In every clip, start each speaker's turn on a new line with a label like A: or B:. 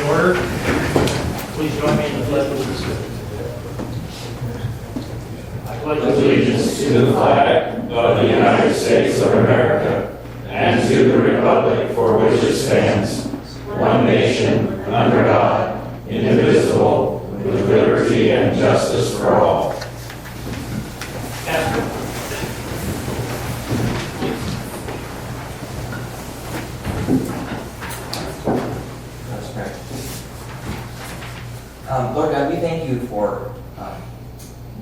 A: order. Please join me in the pledge of allegiance. I pledge
B: Allegiance to the flag of the United States of America and to the republic for which it stands, one nation, under God, indivisible, with liberty and justice for all.
C: Lord God, we thank you for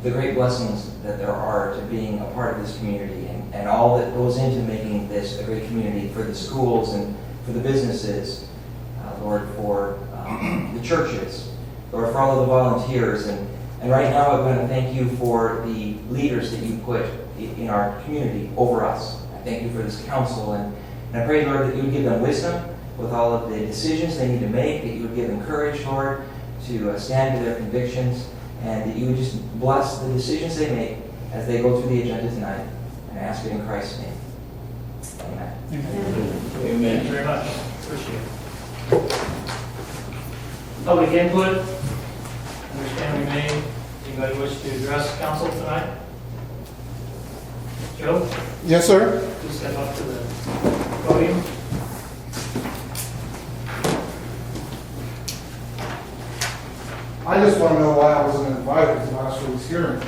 C: the great blessings that there are to being a part of this community and all that goes into making this a great community for the schools and for the businesses, Lord, for the churches, Lord, for all of the volunteers. And right now I want to thank you for the leaders that you put in our community over us. I thank you for this council, and I pray, Lord, that you would give them wisdom with all of the decisions they need to make, that you would give them courage, Lord, to stand to their convictions, and that you would just bless the decisions they make as they go through the agenda tonight. And I ask it in Christ's name. Amen.
A: Thank you very much. Appreciate it. Public input. Understand we may. Anybody wish to address council tonight? Joe,
D: Yes, sir.
A: please step up to the podium.
D: I just want to know why I wasn't invited to last week's hearing.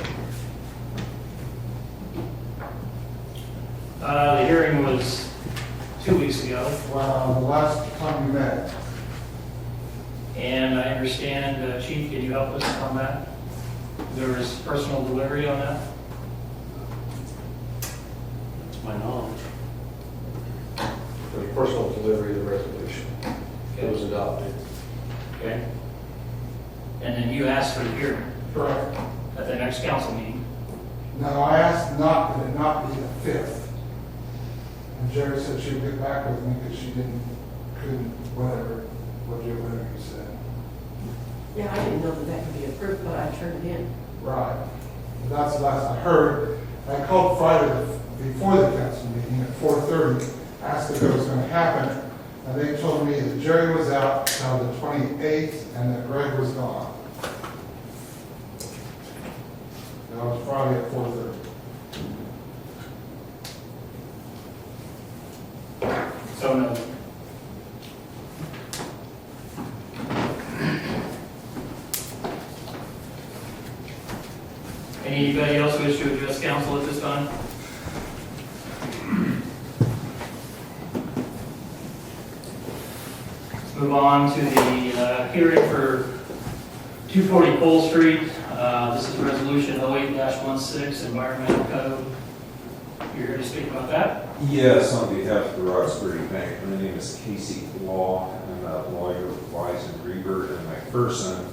A: The hearing was 2 weeks ago,
D: The last time we met.
A: and I understand, Chief, can you help us on that? There was personal delivery on that?
E: To my knowledge. For the personal delivery of the resolution. It was adopted.
A: Okay. And then you asked for the hearing
D: Correct.
A: at the next council meeting.
D: Now, I asked not that it not be the 5th. And Jerry said she would get back with me because she couldn't, whatever you said.
F: Yeah, I didn't know that could be approved, but I turned it in.
D: Right. That's the last I heard. I called Friday before the council meeting at 4:30, asked if it was going to happen. And they told me that Jerry was out till the 28th and that Greg was gone. That was Friday at 4:30.
A: So no. Anybody else wish to address council at this time? Let's move on to the hearing for 240 Cole Street. This is resolution 08-16, environmental code. You're here to speak about that?
G: Yes, on behalf of the Roxbury Bank. My name is Casey Law. I'm a lawyer with Wise and Reber and McPherson.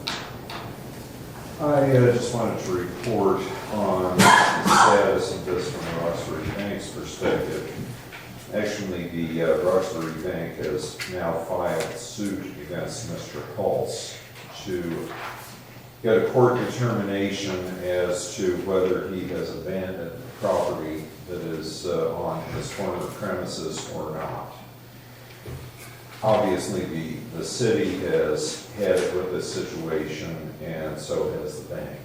G: I just wanted to report on the status of this from the Roxbury Bank's perspective. Actually, the Roxbury Bank has now filed suit against Mr. Pulse to get a court determination as to whether he has abandoned the property that is on his former premises or not. Obviously, the city has had it with this situation, and so has the bank.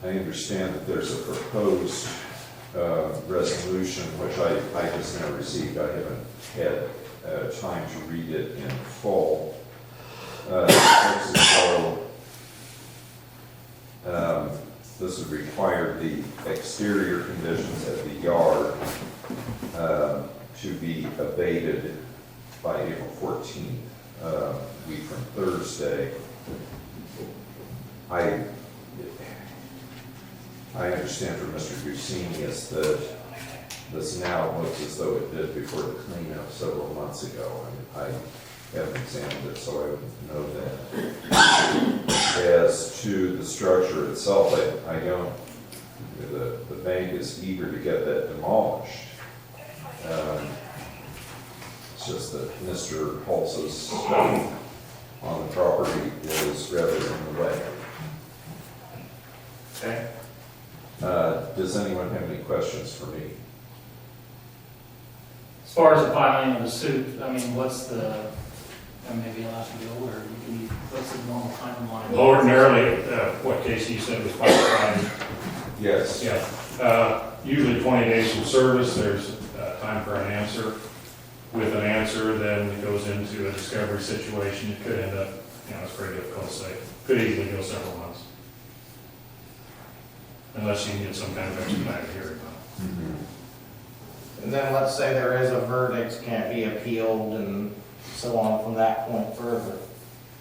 G: I understand that there's a proposed resolution, which I just now received. I haven't had time to read it in full. Looks as though this would require the exterior conditions at the yard to be abated by April 14th, week from Thursday. I understand from Mr. Gusenius that this now looks as though it did before the cleanup several months ago. I haven't examined it, so I wouldn't know that. As to the structure itself, I don't, the bank is eager to get that demolished. It's just that Mr. Pulse's stuff on the property is rather in the way.
A: Okay.
G: Does anyone have any questions for me?
A: As far as the filing of the suit, I mean, what's the, and maybe I'll ask you, Bill, or you can, what's the normal timeline?
B: Ordinarily, what Casey said was Friday.
G: Yes.
B: Yeah, usually 20 days from service, there's time for an answer. With an answer, then it goes into a discovery situation. It could end up, it's very difficult to say. Could easily go several months. Unless you can get some kind of expedited hearing.
H: And then let's say there is a verdict, can't be appealed and so on from that point further.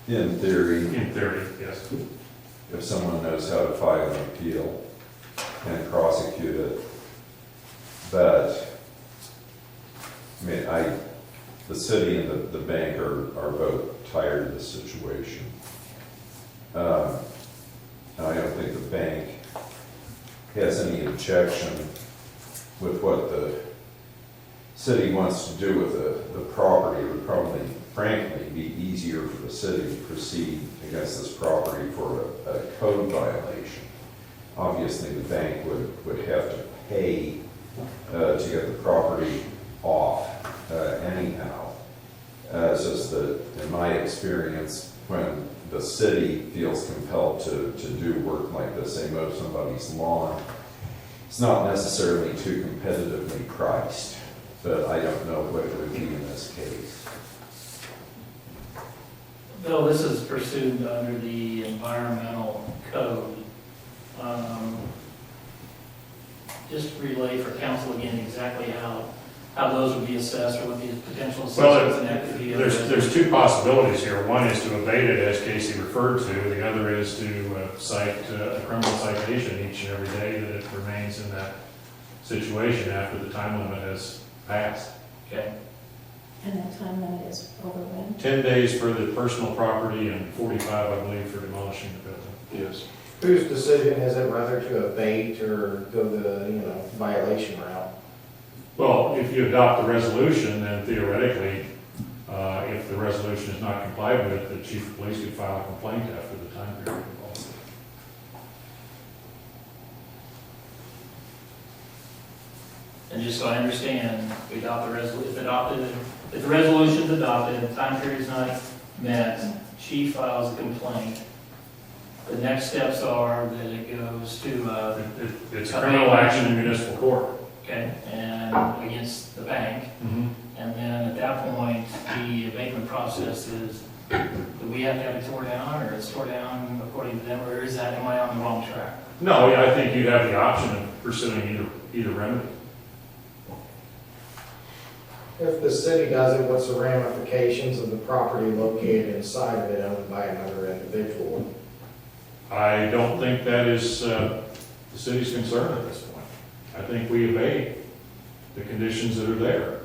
G: In theory,
B: In theory, yes.
G: if someone knows how to file an appeal and prosecute it. But, I mean, the city and the bank are both tired of the situation. And I don't think the bank has any objection with what the city wants to do with the property. It would probably, frankly, be easier for the city to proceed against this property for a code violation. Obviously, the bank would have to pay to get the property off anyhow. It's just that, in my experience, when the city feels compelled to do work like this, they mow somebody's lawn, it's not necessarily too competitively priced, but I don't know what it would be in this case.
A: Bill, this is pursued under the environmental code. Just relay for council again exactly how those would be assessed or what the potential assessments and equity.
B: There's two possibilities here. One is to abate it, as Casey referred to. The other is to cite a criminal citation each and every day that it remains in that situation after the time limit has passed.
A: Okay.
I: And that time limit is over when?
B: 10 days for the personal property and 45, I believe, for demolishing the building.
E: Yes.
H: Whose decision is it whether to abate or go the, violation route?
B: Well, if you adopt the resolution, then theoretically, if the resolution is not complied with, the chief of police could file a complaint after the time period involved.
A: And just so I understand, we adopt the if the resolution's adopted, time period's not met, chief files a complaint. The next steps are that it goes to,
B: It's a criminal action in municipal court.
A: okay, and against the bank. And then at that point, the abatement process is, do we have to have it tore down, or it's tore down according to them, or is that, am I on the wrong track?
B: No, yeah, I think you'd have the option of pursuing either remedy.
H: If the city does it, what's the ramifications of the property located inside of it owned by another individual?
B: I don't think that is the city's concern at this point. I think we abate the conditions that are there.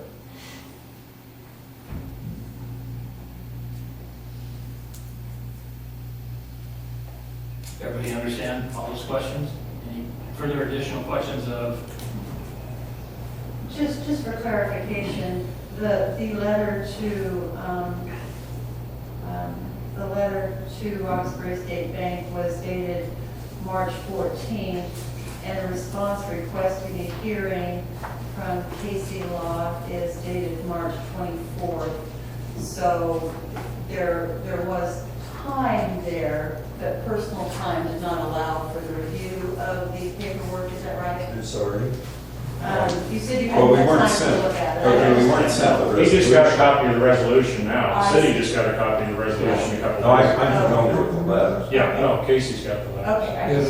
A: Everybody understand all those questions? Any further additional questions of,
I: Just for clarification, the letter to Roxbury State Bank was dated March 14th, and a response requesting a hearing from Casey Law is dated March 24th. So there was time there, but personal time did not allow for the review of the paperwork, is that right?
G: I'm sorry.
I: You said you
G: Well, we
I: hadn't
G: weren't
I: had time
G: sent.
I: to look at it.
G: Okay, we weren't sent the
B: He
G: resolution.
B: just got a copy of the resolution now. The
I: I
B: city
I: see.
B: just got a copy of the resolution a couple
G: No,
B: days ago.
G: I'm familiar with the letter.
B: Yeah, no, Casey's got the letter.
I: Okay, I was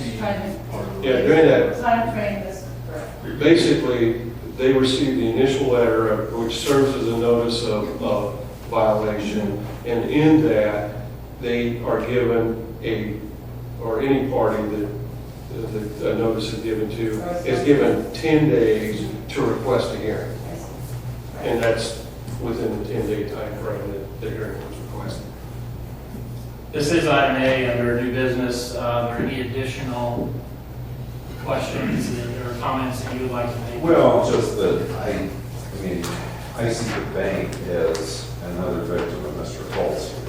I: just trying to.
E: Yeah, during that,
I: Time frame this correct.
E: basically, they received the initial letter, which serves as a notice of violation, and in that, they are given or any party that the notice is given to, is given 10 days to request a hearing.
I: I see.
E: And that's within the 10-day time frame that the hearing was requested.
A: this is item A under new business. Are there any additional questions or comments that you would like to make?
G: Well, just that I see the bank as another victim of Mr. Holtz here,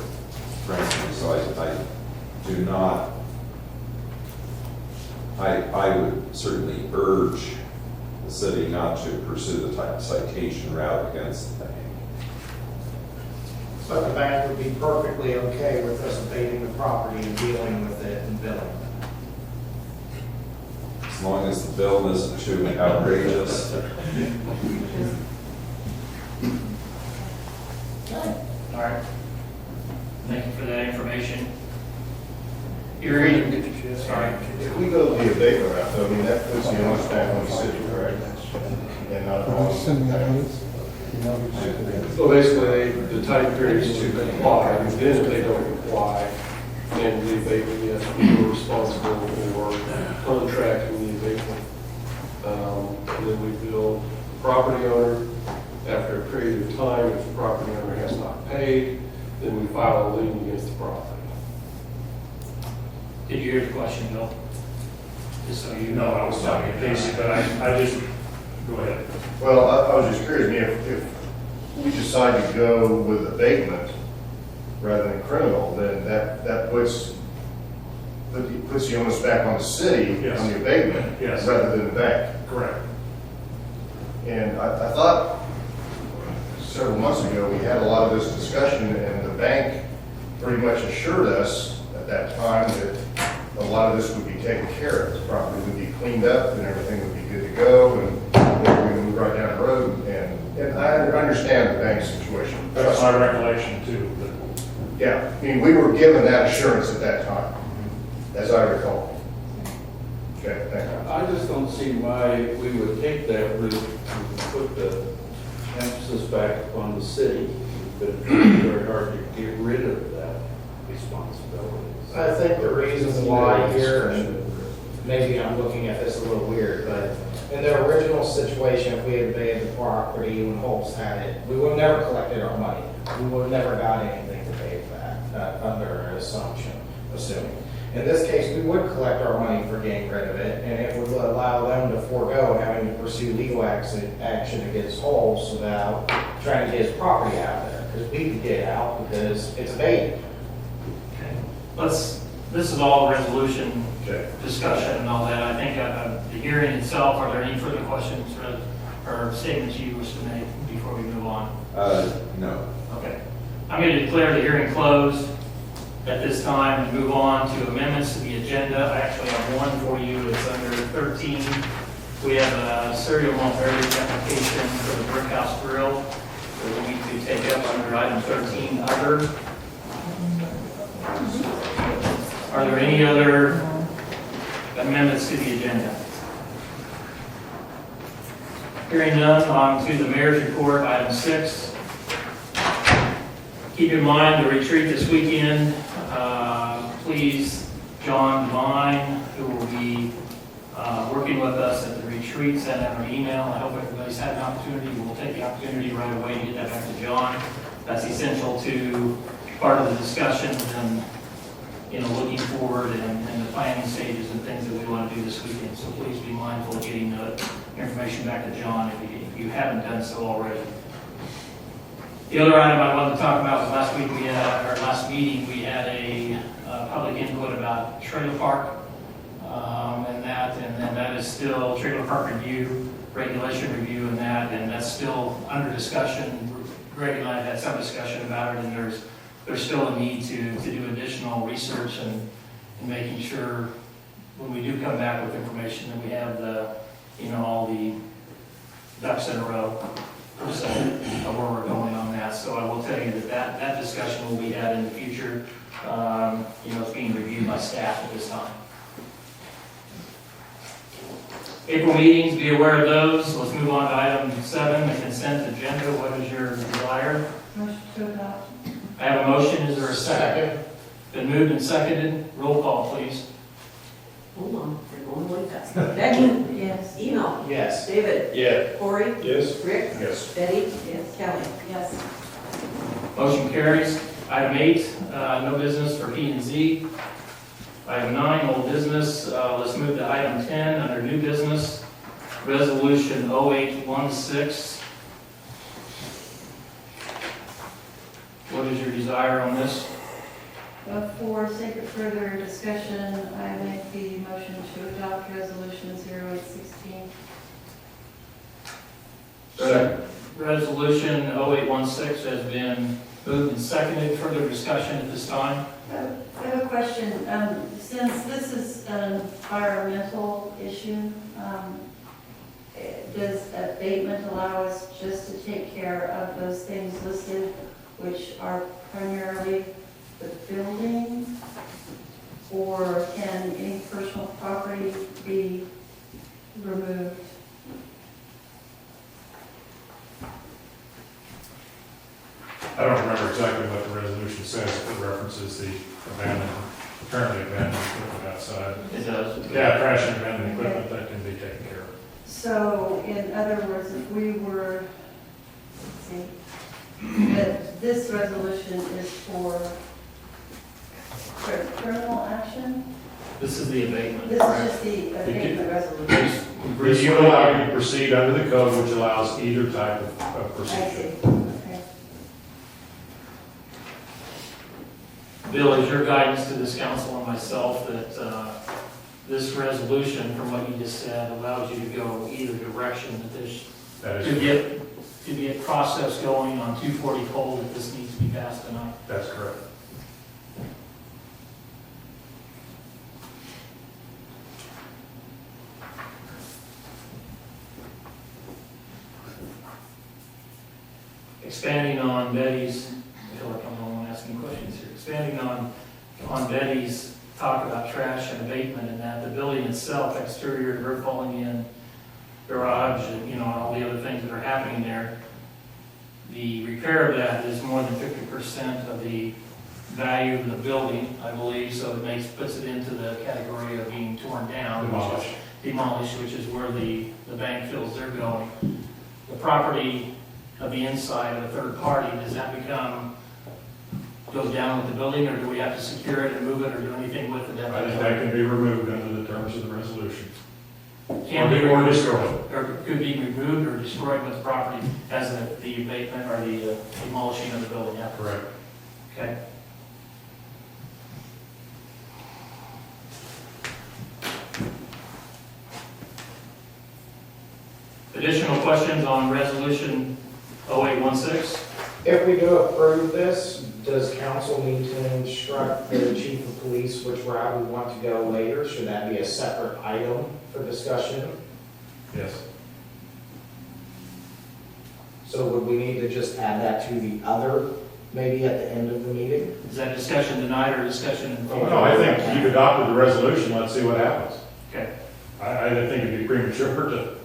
G: frankly, so I do not, I would certainly urge the city not to pursue the type of citation route against the bank.
H: But the bank would be perfectly okay with us abating the property and dealing with it and billing it.
G: As long as the bill isn't too outrageous.
A: All right. Thank you for that information. Hearing, sorry.
J: If we go the abatement route, though, I mean, that puts the onus back on the city, correct? And not on.
D: Send me a notice.
E: So basically, the time period is to comply, and then if they don't comply, then the abatement, yes, we are responsible for contracting the abatement. And then we bill the property owner. After a period of time, if the property owner has not paid, then we file a lien against the property.
A: Did you hear the question, Bill? Just so you
K: No,
A: know.
K: I was talking to Casey, but I just, go ahead.
J: Well, I was just curious, I mean, if we decide to go with abatement rather than criminal, then that puts the onus back on the city
K: Yes.
J: on the abatement
K: Yes.
J: rather than the bank.
K: Correct.
J: And I thought several months ago, we had a lot of this discussion, and the bank pretty much assured us at that time that a lot of this would be taken care of. The property would be cleaned up and everything would be good to go, and we would move right down the road. And I understand the bank's situation.
K: That's my recollection too. But
J: Yeah, I mean, we were given that assurance at that time, as I recall. Okay, thank you.
L: I just don't see why we would take that route and put the emphasis back upon the city. But it's very hard to get rid of that responsibility.
H: I think the reason why here, and maybe I'm looking at this a little weird, but in the original situation, if we had abated the property when Holtz had it, we would have never collected our money. We would have never got anything to pay for that, under an assumption, assuming. In this case, we would collect our money for getting rid of it, and it would allow them to forego having to pursue legal action against Holtz without trying to get his property out of there, because we could get it out because it's abated.
A: This is all resolution
J: Okay.
A: discussion and all that. I think the hearing itself, are there any further questions or statements you wish to make before we move on?
G: No.
A: Okay. I'm going to declare the hearing closed at this time and move on to amendments to the agenda. I actually have one for you. It's under 13. We have a serial malt beverage application for the Brick House Grill that we need to take up under item 13, other. Are there any other amendments to the agenda? Hearing none, on to the mayor's report, item 6. Keep in mind the retreat this weekend. Please, John Devine, who will be working with us at the retreat, send out an email. I hope everybody's had an opportunity. We'll take the opportunity right away to get that back to John. That's essential to part of the discussions and looking forward and the planning stages and things that we want to do this weekend. So please be mindful of getting the information back to John if you haven't done so already. The other item I wanted to talk about was last meeting we had a public input about trailer park and then that is still trailer park review, regulation review and that's still under discussion. Greg and I have had some discussion about it, and there's still a need to do additional research and making sure when we do come back with information that we have all the ducks in a row per se of where we're going on that. So I will tell you that discussion will be had in the future. It's being reviewed by staff at this time. April meetings, be aware of those. Let's move on to item 7, the consent agenda. What is your desire?
I: Motion to adopt.
A: I have a motion. Is there a second? Been moved and seconded. Roll call, please.
F: Hold on, we're going really fast. Becky?
I: Yes.
F: Eno?
H: Yes.
F: David?
J: Yeah.
F: Corey?
J: Yes.
F: Rick?
J: Yes.
F: Betty? Yes. Kelly?
I: Yes.
A: Motion carries. Item 8, no business for P&Z. Item 9, old business. Let's move to item 10 under new business. Resolution 0816. What is your desire on this?
I: For sake of further discussion, I make the motion to adopt resolution 0816.
J: Second.
A: Resolution 0816 has been moved and seconded. Further discussion at this time?
I: I have a question. Since this is an environmental issue, does abatement allow us just to take care of those things listed, which are primarily the building? Or can any personal property be removed?
K: I don't remember exactly what the resolution says, if it references the currently abandoned equipment outside.
A: It does.
K: Yeah, trash and abandoned equipment, that can be taken care of.
I: So in other words, if we were, let's see, that this resolution is for criminal action?
A: This is the abatement.
I: This is just the abatement resolution.
K: This will allow you to proceed under the code, which allows either type of
I: I
K: procedure.
I: see, okay.
A: Bill, is your guidance to this council and myself that this resolution, from what you just said, allows you to go either direction, that there's,
K: That
A: to
K: is,
A: get process going on 240 Cole, that this needs to be passed tonight?
K: that's correct.
A: Expanding on Betty's, I feel like I'm the one asking questions here. Expanding on Betty's talk about trash and abatement and that, the building itself, exterior, dirt falling in, garage, and, you know, all the other things that are happening there, the repair of that is more than 50% of the value of the building, I believe, so it puts it into the category of being torn down. Demolished, which is where the bank feels they're going. The property of the inside of a third party, does that goes down with the building, or do we have to secure it and move it or do anything with it?
K: I think that can be removed under the terms of the resolution.
A: Can be
K: Or
A: removed,
K: destroyed.
A: or could be removed or destroyed with the property as the abatement or the demolishing of the building happens.
K: Correct.
A: Okay. Additional questions on resolution 0816?
H: If we do approve this, does council need to instruct the chief of police which route we want to go later? Should that be a separate item for discussion?
K: Yes.
H: So would we need to just add that to the other, maybe at the end of the meeting?
A: Is that discussion tonight or discussion in?
K: No, I think you've adopted the resolution, let's see what happens.
A: Okay.
K: I think it'd be premature to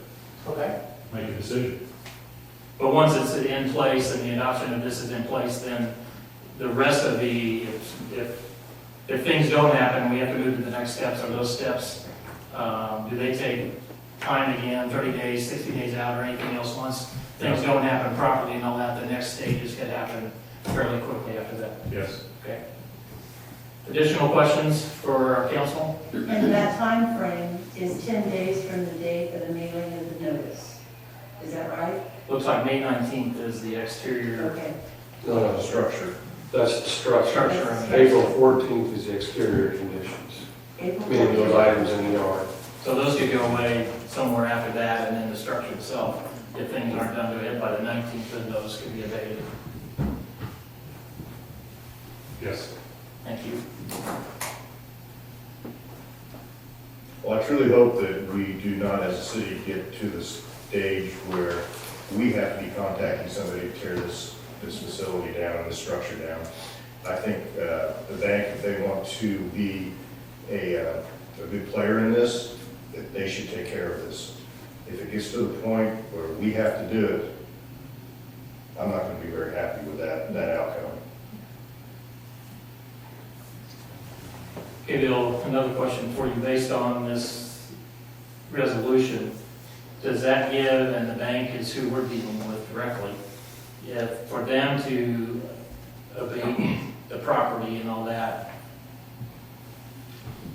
H: Okay.
K: make a decision.
A: But once it's in place and the adoption of this is in place, then the rest of if things don't happen, we have to move to the next steps. Are those steps, do they take time again, 30 days, 60 days out, or anything else? Once things don't happen properly and all that, the next stages could happen fairly quickly after that.
K: Yes.
A: Okay. Additional questions for our council?
I: And that time frame is 10 days from the date of the mailing of the notice. Is that right?
A: Looks like May 19th is the exterior.
I: Okay.
E: No,
J: Structure.
E: that's the structure.
A: Structure.
E: April 14th is the exterior conditions,
I: April
E: meaning those
I: 14th.
E: items in the yard.
A: So those could go away somewhere after that, and then the structure itself, if things aren't done to it by the 19th, then those could be abated.
K: Yes.
A: Thank you.
J: Well, I truly hope that we do not, as a city, get to the stage where we have to be contacting somebody to tear this facility down and this structure down. I think the bank, if they want to be a good player in this, that they should take care of this. If it gets to the point where we have to do it, I'm not going to be very happy with that outcome.
A: Okay, Bill, another question for you. Based on this resolution, does that give, and the bank is who we're dealing with directly, if for them to abate the property and all that,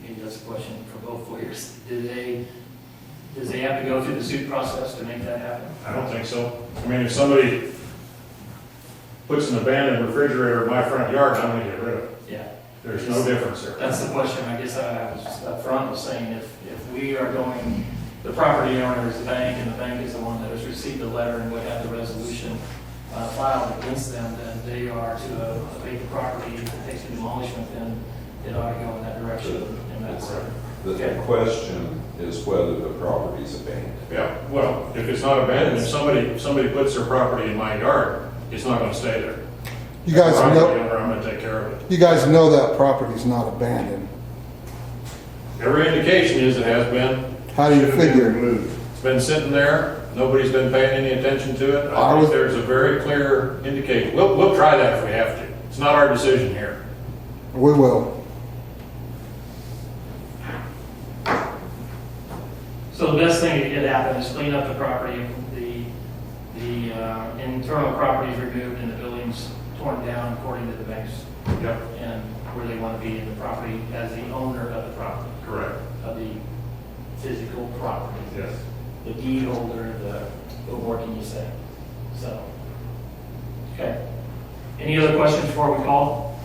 A: maybe that's a question for both lawyers, does they have to go through the suit process to make that happen?
K: I don't think so. I mean, if somebody puts an abandoned refrigerator in my front yard, I'm gonna get rid of it.
A: Yeah.
K: There's no difference there.
A: That's the question, I guess I was up front was saying, if we are going the property owner is the bank, and the bank is the one that has received the letter and would have the resolution filed against them, then they are to abate the property. If it takes to demolishment, then it ought to go in that direction, and that's it.
G: The question is whether the property is abandoned.
K: Yeah, well, if it's not abandoned, if somebody puts their property in my yard, it's not gonna stay there.
D: You guys
K: The property
D: know,
K: owner, I'm gonna take care of it.
D: you guys know that property's not abandoned.
K: Every indication is it has been.
D: How do you
J: Should have been
D: figure?
J: removed.
K: It's been sitting there, nobody's been paying any attention to it.
D: I
K: I
D: was-
K: think there's a very clear indication. We'll try that if we have to. It's not our decision here.
D: We will.
A: So the best thing that could happen is clean up the property, the internal property is removed and the building's torn down according to the bank's,
K: Yep,
A: and where they want to be in the property as the owner of the property,
K: correct.
A: of the physical property.
K: Yes.
A: The deed holder, what more can you say? So, okay. Any other questions before we call?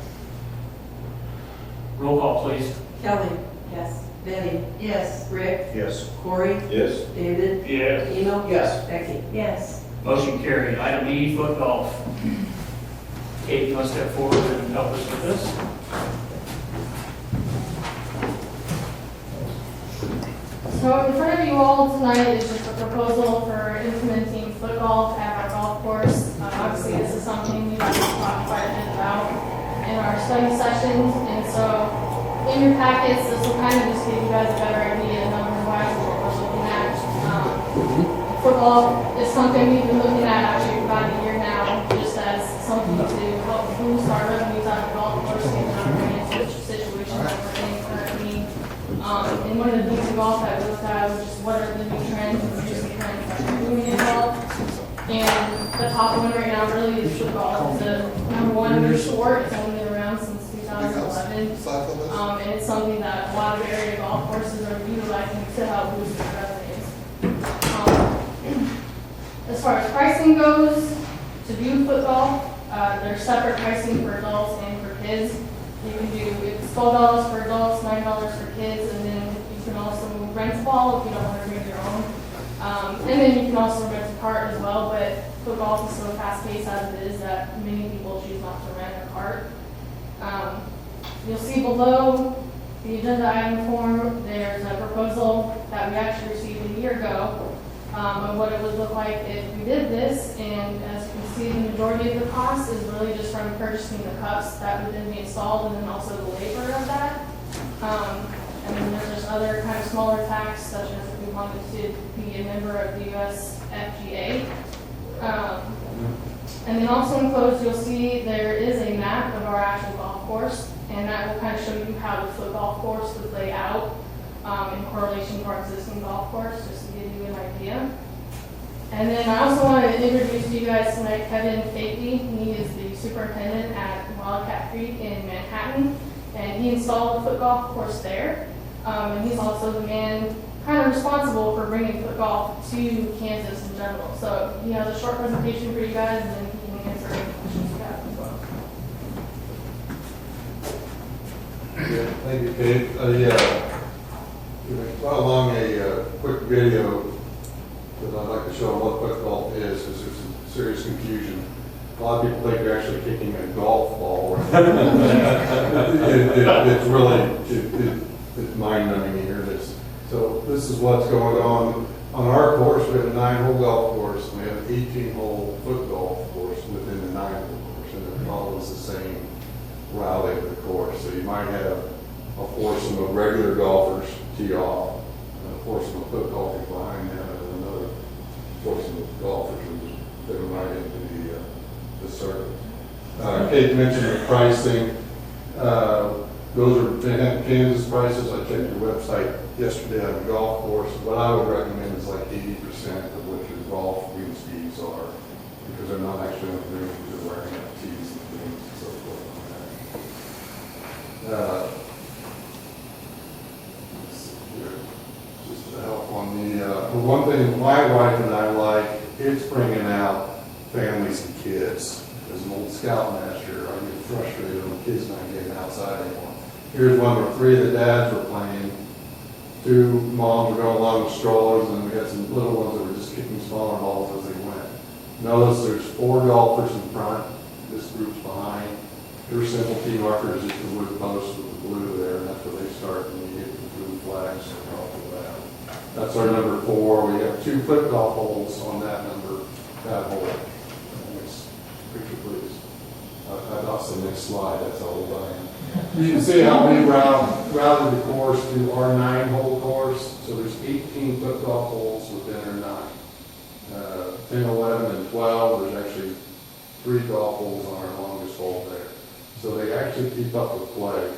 A: Roll call, please.
F: Kelly? Yes. Betty?
I: Yes.
F: Rick?
J: Yes.
F: Corey?
J: Yes.
F: David?
A: Yes.
F: Eno?
H: Yes.
F: Becky?
I: Yes.
A: Motion carried. Item E, foot golf. Kate, you want to step forward and help us with this?
M: So in front of you all tonight is just a proposal for implementing foot golf at our golf course. Obviously, this is something we've talked quite a bit about in our study sessions, and so in your packets, this will kind of just give you guys a better idea number-wise of what we're looking at. Foot golf is something we've been looking at actually for about a year now, just as something to help boost our revenues out of the golf course and not bring into situations that we're in currently. And one of the things in golf that we looked at was just what are the new trends and recent trends that we're doing in golf. And the top one right now really is foot golf. It's the #1 new sport. It's only been around since 2011. And it's something that a lot of area golf courses are utilizing to help boost their revenues. As far as pricing goes, to do foot golf, there's separate pricing for adults and for kids. You can do, it's $12 for adults, $9 for kids, and then you can also rent a ball if you don't want to bring your own. And then you can also rent a cart as well, but foot golf is so fast-paced as it is that many people choose not to rent a cart. You'll see below the agenda item form, there's a proposal that we actually received a year ago of what it would look like if we did this. And as you can see, the majority of the cost is really just from purchasing the cups that would then be installed and then also the labor of that. And then there's just other kind of smaller tax, such as if we wanted to be a member of the USFGA. And then also enclosed, you'll see there is a map of our actual golf course, and that will kind of show you how the foot golf course would lay out in correlation to our existing golf course, just to give you an idea. And then I also want to introduce to you guys tonight Kevin Fakey. He is the superintendent at Wildcat Creek in Manhattan, and he installed the foot golf course there. And he's also the man kind of responsible for bringing foot golf to Kansas in general. So he has a short presentation for you guys, and then he can answer any questions you have as well.
N: Yeah, thank you, Kate. Brought along a quick video that I'd like to show what foot golf is, because there's some serious confusion. A lot of people think you're actually kicking a golf ball. It's really, it's mind-numbing here. So this is what's going on our course. We have a 9-hole golf course. We have an 18-hole foot golf course within the 9-hole course, and it follows the same routing of the course. So you might have a foursome of regular golfers tee off, and a foursome of foot golfers behind them, and another foursome of golfers who fit right into the circuit. Kate mentioned the pricing. Those are Kansas prices. I checked your website yesterday on the golf course. What I would recommend is like 80% of what your golf green fees are, because they're not actually on the green, they're wearing out tees and things and so forth on that. Let's see here. Just to help on the one thing my wife and I like, it's bringing out families and kids. As an old scoutmaster, I get frustrated when the kids not getting outside anymore. Here's one where 3 of the dads were playing, two moms were going along with strollers, and we had some little ones that were just kicking smaller balls as they went. Notice there's 4 golfers in front, this group's behind. Your simple tee marker is just the wood post with the blue there, and that's where they start, and you get the blue flags off of that. That's our number 4. We have 2 foot golf holes on that number, that hole. Next picture, please. I lost the next slide, that's how old I am. You can see how we routed the course to our 9-hole course. So there's 18 foot golf holes within our 9. 10, 11, and 12, there's actually 3 golf holes on our longest hole there. So they actually keep up with play.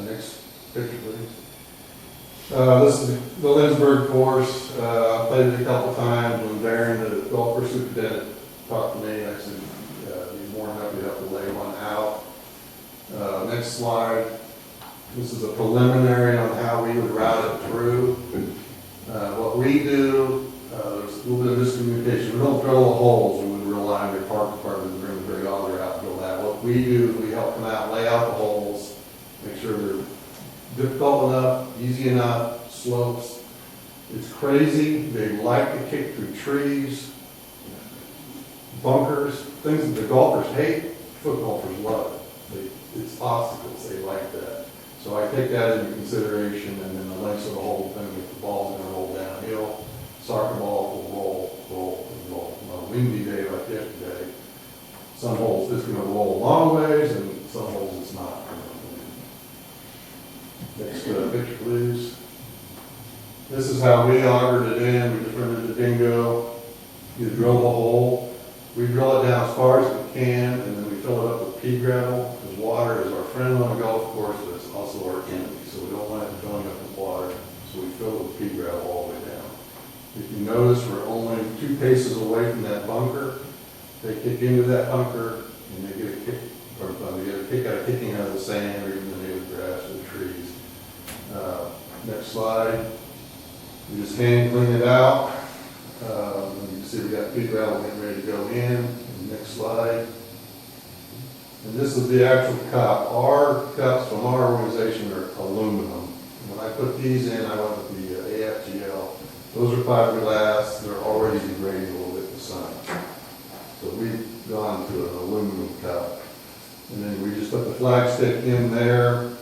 N: Next picture, please. This is the Lindsborg course. I played it a couple times. When Barron, the golf course superintendent, talked to me, I said, he's more than happy to have to lay one out. Next slide. This is a preliminary on how we would route it through. What we do, there's a little bit of miscommunication. We don't drill the holes. We would rely on your park department to bring the big auger out and drill that. What we do is we help them out, lay out the holes, make sure they're difficult enough, easy enough, slopes. It's crazy. They like to kick through trees, bunkers, things that the golfers hate, foot golfers love it. It's obstacles, they like that. So I take that into consideration, and then the lengths of the whole thing, if the ball's gonna roll downhill, soccer ball will roll. On a windy day like yesterday, some holes it's gonna roll a long ways, and some holes it's not. Next picture, please. This is how we augered it in. We just rendered the dingo. You drill the hole. We drill it down as far as we can, and then we fill it up with pea gravel, because water is our friend on the golf course, but it's also our enemy. So we don't want it filling up with water. So we fill it with pea gravel all the way down. If you notice, we're only 2 paces away from that bunker. They kick into that bunker, and they get a kick, or they get a kick out of kicking out of the sand, or even the native grass or the trees. Next slide. We just hand clean it out. You can see we got pea gravel getting ready to go in. Next slide. And this is the actual cup. Our cups from our organization are aluminum. When I put these in, I went with the AFGL. Those are fiberglass. They're already degrading a little bit in the sun. So we've gone to an aluminum cup. And then we just put the flagstick in there.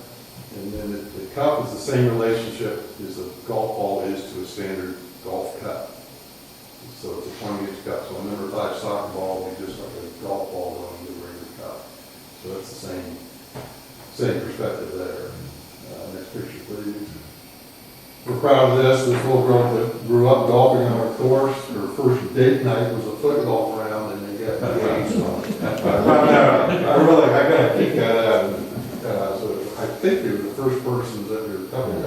N: And then the cup is the same relationship as a golf ball is to a standard golf cup. So it's a 20-inch cup. So a number 5 soccer ball will be just like a golf ball going into a regular cup. So that's the same perspective there. Next picture, please. We're proud of this. This little girl that grew up golfing on our course. Her first date night was a foot golf round, and they got engaged on it. I got a kick out of that. So I think they were the first persons that were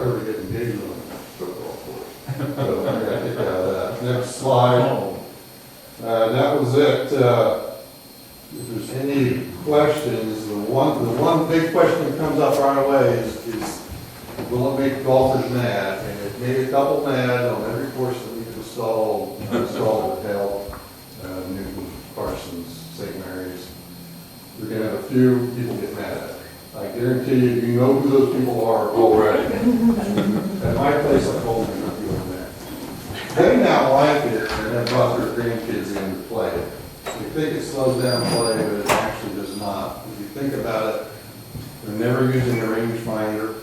N: ever get engaged on a foot golf course. So I got a kick out of that. Next slide. That was it. If there's any questions, the one big question that comes up right away is will it make golfers mad? And it made a couple mad on every course that we've installed with help, Newton, Parsons, St. Mary's. We're going to have a few people get mad at it. I guarantee you know who those people are already. At my place, I told them not doing that. They now like it and have brought their grandkids in to play it. They think it slows down play, but it actually does not. If you think about it, they're never using a rangefinder.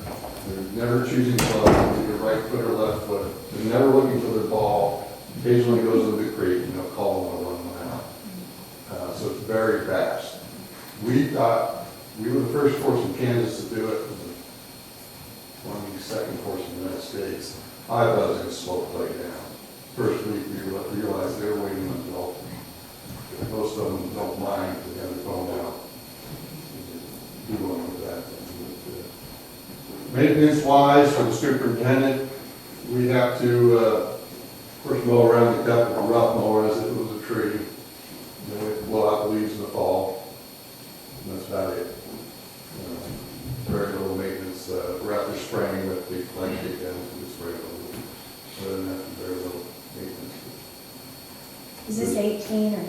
N: They're never choosing clubs, either right foot or left foot. They're never looking for their ball. Occasionally goes into the creek and they'll call them or run them out. So it's very fast. We were the first course in Kansas to do it. It was the 22nd course in the United States. I thought it was going to slow play down. First week we realized they were waiting on golfers. Most of them don't mind if they have their phone out. Do one with that. Maintenance wise for the superintendent, we have to, of course, mow around the cup with a rough mower as if it was a tree. Then we have to blow out the leaves in the fall. And that's about it. Very little maintenance. We're out there spraying with the flagstick and we spray it a little bit. Other than that, very little maintenance.
O: Is this 18 or 9?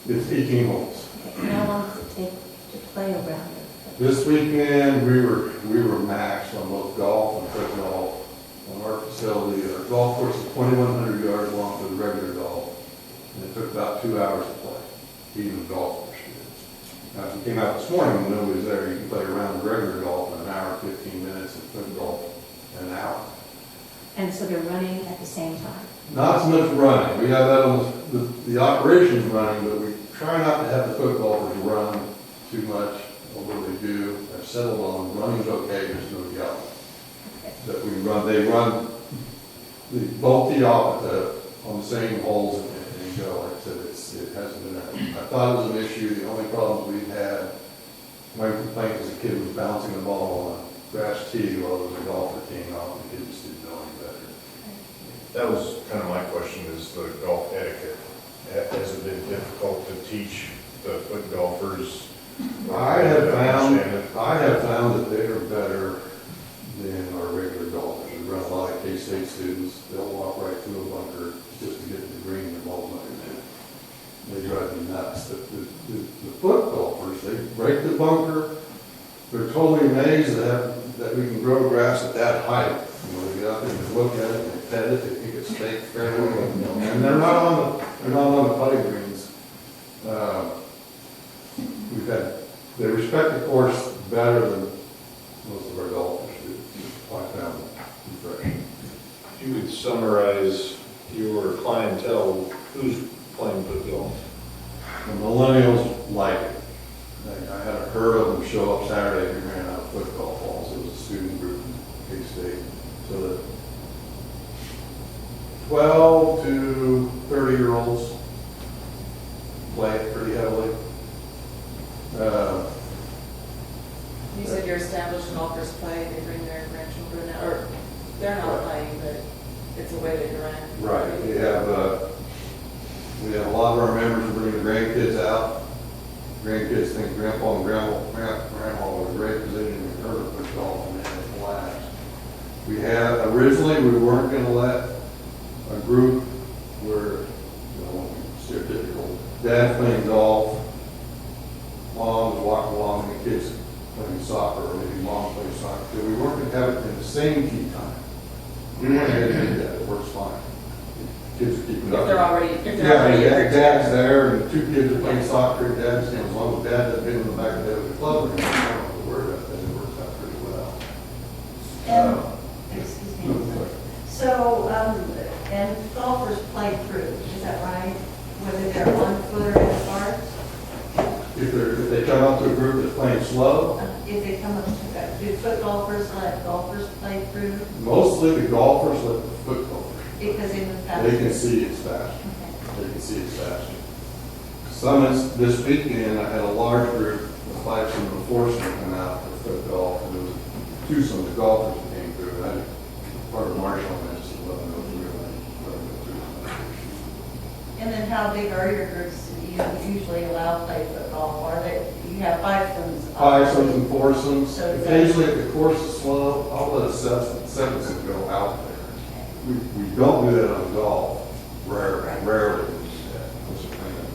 N: It's 18 holes.
O: Okay. How long does it take to play around it?
N: This weekend we were maxed on both golf and football on our facility. Our golf course is 2,100 yards long for the regular golf, and it took about 2 hours to play, even the golf course did. Now, if you came out this morning when nobody was there, you can play around the regular golf in an hour, 15 minutes, and foot golf in an hour.
O: And so they're running at the same time?
N: Not so much running. We have that on the operations running, but we try not to have the foot golfers run too much, although they do. I've settled on running's okay, there's no yelling. That they run both tee off on the same holes and go. Like I said, it hasn't been, I thought it was an issue. The only problems we've had, my complaint was a kid was bouncing the ball on a grass tee while there was a golfer teeing off, and the kid just didn't know any better.
J: That was kind of my question, is the golf etiquette. Has it been difficult to teach the foot golfers?
N: I have found that they are better than our regular golfers. We run a lot of K-State students. They'll walk right through a bunker just to get to the green and the ball's not in. They drive me nuts. The foot golfers, they break the bunker. They're totally amazed that we can grow grass at that height. You know, they get out there and they look at it and they pet it. They think it's fake fairly. And they're not on the putting greens. They respect the course better than most of our golfers do. I found impression.
E: If you would summarize your clientele, who's playing foot golf?
N: The millennials like it. I had a herd of them show up Saturday and ran out of foot golf balls. It was a student group in K-State. So that 12 to 30-year-olds play it pretty heavily.
F: You said your established golfers play, they bring their grandchildren out, or they're not playing, but it's a way to run.
N: Right. We have a lot of our members who bring their grandkids out. Grandkids think grandpa and grandma were in a great position in her foot golf, and they had a blast. We had, originally, we weren't going to let a group where, stereotypical, dad playing golf, mom was walking along, and the kids playing soccer, or maybe mom playing soccer. So we weren't going to have it in the same tee time. We went ahead and did that. It works fine. Kids are keeping up.
F: If they're already.
N: Yeah, dad's there, and two kids are playing soccer, and dad's, as long as dad had been in the back of the club, and I don't know the word of it, it works out pretty well.
I: Excuse me. So, and golfers play through, is that right? Whether they're 1 footer at start?
N: If they come up to a group that's playing slow,
I: If they come up to, do foot golfers let golfers play through?
N: mostly the golfers let the foot golfers.
I: Because they move faster?
N: They can see it's faster.
I: Okay.
N: They can see it's faster. This weekend, I had a large group of 5 from the enforcement come out for foot golf, and there was 2 some of the golfers that came through. And part of Marshall and I just let them know through.
I: And then how big are your groups you usually allow play foot golf? Are they, you have 5-somes?
N: 5-somes and 4-somes.
I: So is that-
N: Occasionally, if the course is slow, I'll let a 7-some go out there. We don't do that on golf. Rarely do that. Those are kind of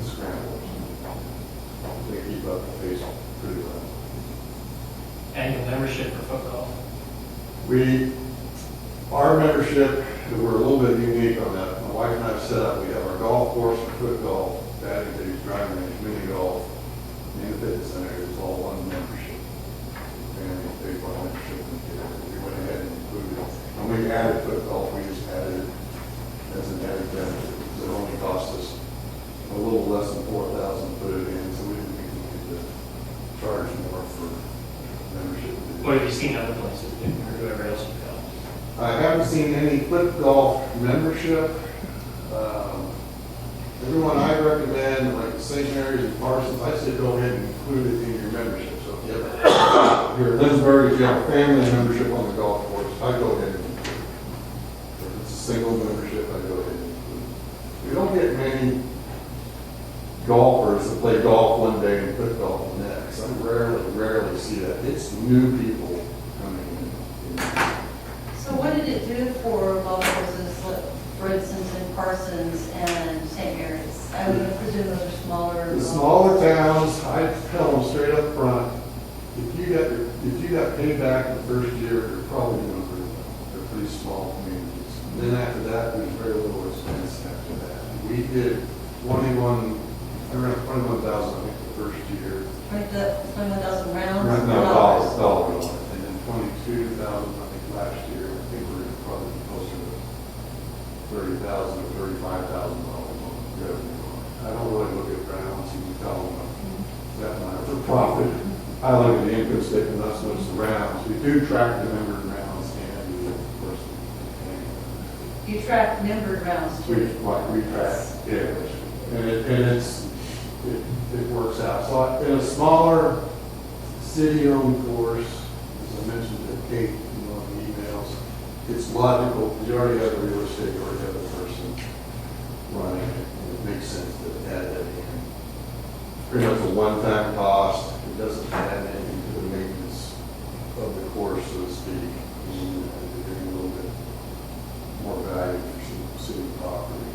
N: scramblers. They keep up the pace pretty well.
A: Annual membership for foot golf.
N: Our membership, we're a little bit unique on that. My wife and I have set up, we have our golf course for foot golf, batting cages, driving range, mini golf, and the fitness center. It's all one membership. And they pay for our membership. We went ahead and included it. When we added foot golf, we just added it as an added benefit. It only cost us a little less than $4,000 to put it in, so we didn't think we needed to charge more for membership.
A: What have you seen other places do, or whoever else you go?
N: I haven't seen any foot golf membership. Everyone I recommend, like St. Mary's and Parsons, I say go ahead and include it in your membership. So if you have, here at Lindsborg, if you have a family membership on the golf course, I go ahead and include it. If it's a single membership, I go ahead and include it. We don't get many golfers that play golf one day and foot golf the next. I rarely see that. It's new people coming in.
I: So what did it do for golf courses, for instance, in Parsons and St. Mary's? I would presume those are smaller.
N: The smaller towns, I tell them straight up front, if you got paid back in the first year, you're probably doing pretty well. They're pretty small communities. And then after that, there's very little expense after that. We did 21, around 21,000, I think, the first year.
I: Right, the 21,000 rounds?
N: No, dollars. And then 22,000, I think, last year. I think we're probably closer to 30,000 or $35,000 on revenue. I don't really look at rounds, you can tell them that much for profit. I look at the income statement, not so much the rounds. We do track the number of rounds and, of course,
I: You track numbered rounds too?
N: we track, yeah. And it works out. So in a smaller city-owned course, as I mentioned to Kate in one of the emails, it's logical, you already have the real estate, you already have the person running it, and it makes sense to add that in. Pretty much a one-time cost, it doesn't add anything to the maintenance of the course, so to speak. And you're getting a little bit more value for some city property.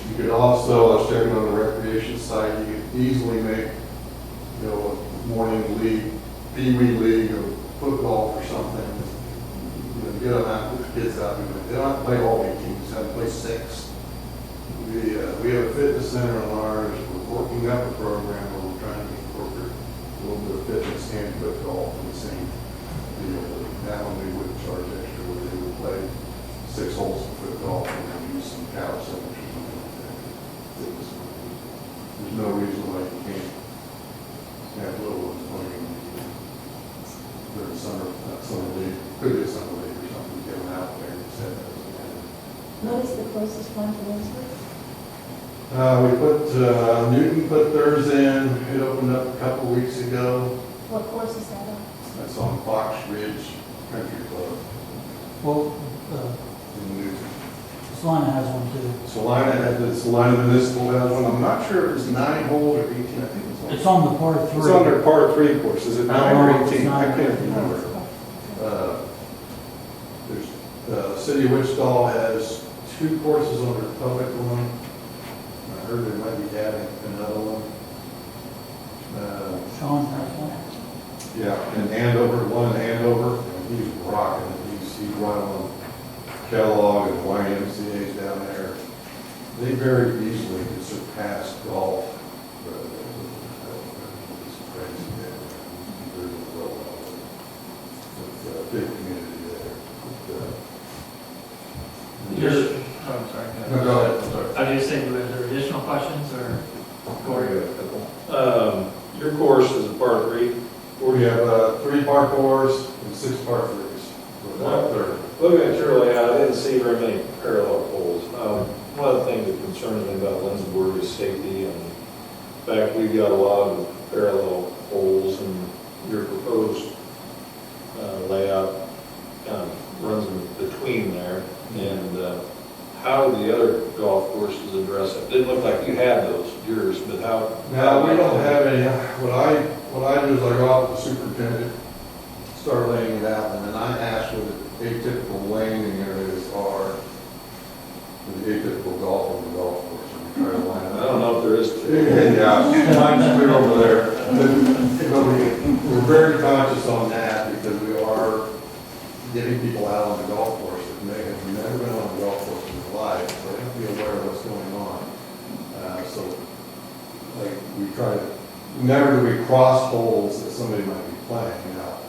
N: You could also, I was checking on the recreation side, you could easily make, a morning league, pee-wee league of football or something. Get them out, put the kids out, they don't have to play all 8 teams, have to play 6. We have a fitness center on ours, we're working up a program where we're trying to incorporate a little bit of fitness and foot golf in the same deal. That one we wouldn't charge extra, where they would play 6 holes of foot golf and then use some calisthenics or something like that. There's no reason why you can't have little ones playing during summer, not summer league, could be a summer league or something, get them out there and set those.
O: What is the closest one to Lindsborg?
N: Newton put theirs in, it opened up a couple weeks ago.
O: What course is that on?
N: That's on Fox Ridge Country Club
P: Well,
N: in Newton.
P: Salina has one too.
N: Salina Municipal has one. I'm not sure if it's 9 holes or 18. I think
P: It's on the par 3.
N: It's on their par 3 course. Is it 9 or
P: it's
N: 18?
P: not.
N: I can't remember. The city of Wichita has 2 courses on their public one. I heard they might be adding another one.
P: Sean has one.
N: Yeah, in one in Andover, and he's rocking it. He's running on Kellogg and YMCA's down there. They very easily could surpass golf. It's crazy there. Very well. It's a big community there.
A: I'm sorry.
N: No, go ahead. I'm sorry.
A: I was just saying, were there additional questions or?
E: Your course is a par 3.
N: We have 3 par 4s and 6 par 3s. So about 30.
E: Looking at your layout, I didn't see very many parallel poles. One of the things that concerns me about Lindsborg is safety, and in fact, we've got a lot of parallel poles, and your proposed layout kind of runs in between there. And how do the other golf courses address it? Didn't look like you had those, yours, but how?
N: Now, we don't have any, what I do is I go out with the superintendent, start laying it out, and then I ask what the atypical landing areas are for the atypical golf on the golf course. And we try to line it
E: I
N: up.
E: don't know if there is.
N: Yeah, mine's clear over there. But we're very conscious on that because we are getting people out on the golf course that may have never been on a golf course in their life, so they have to be aware of what's going on. So, like, we try to, never do we cross holes that somebody might be playing. Now,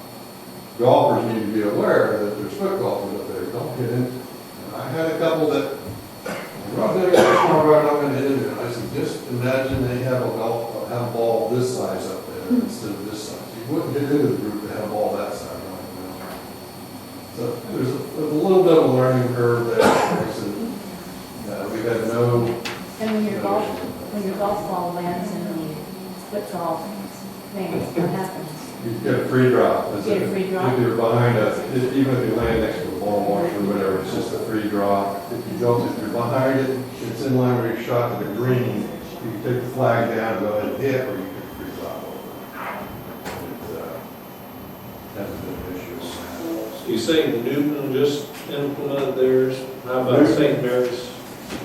N: golfers need to be aware that there's foot golfers up there, don't get in. And I had a couple that, I'm not going to hit it. And I said, just imagine they have a ball this size up there instead of this size. You wouldn't get into the group that had a ball that size. So there's a little bit of a learning curve there. Like I said, we've had no.
O: And when your golf ball lands in the foot golf thing, what happens?
N: You get a free drop.
O: You get a free drop?
N: If you're behind even if you land next to a ball washer or whatever, it's just a free drop. If you're behind it, it's in line where you shot to the green, you can take the flag down and go ahead and hit, or you can free drop over. That's a bit of an issue.
E: So you say Newton just implemented theirs? How about St. Mary's?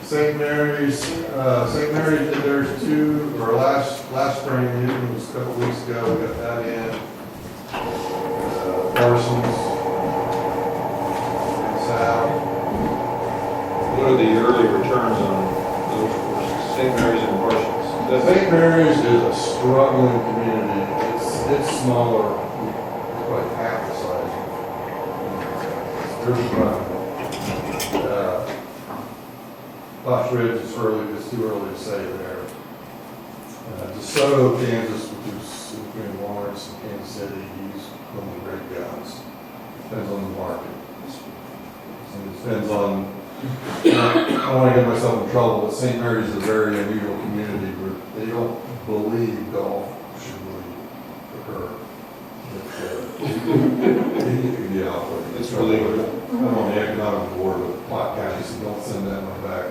N: St. Mary's did theirs last spring. Newton was a couple weeks ago. We got that in. Parsons and South. St. Mary's is a struggling community. It's smaller, it's like half the size. There's Fox Ridge is early, it's too early to say there. DeSoto, Kansas, which is between Lawrence and Kansas City, he's one of the great guys. Depends on the market. And it depends on, I don't want to get myself in trouble, but St. Mary's is a very unusual community where they don't believe golf should really occur. Yeah, it's really, I'm on the economic board with Platte County, so don't send that one back.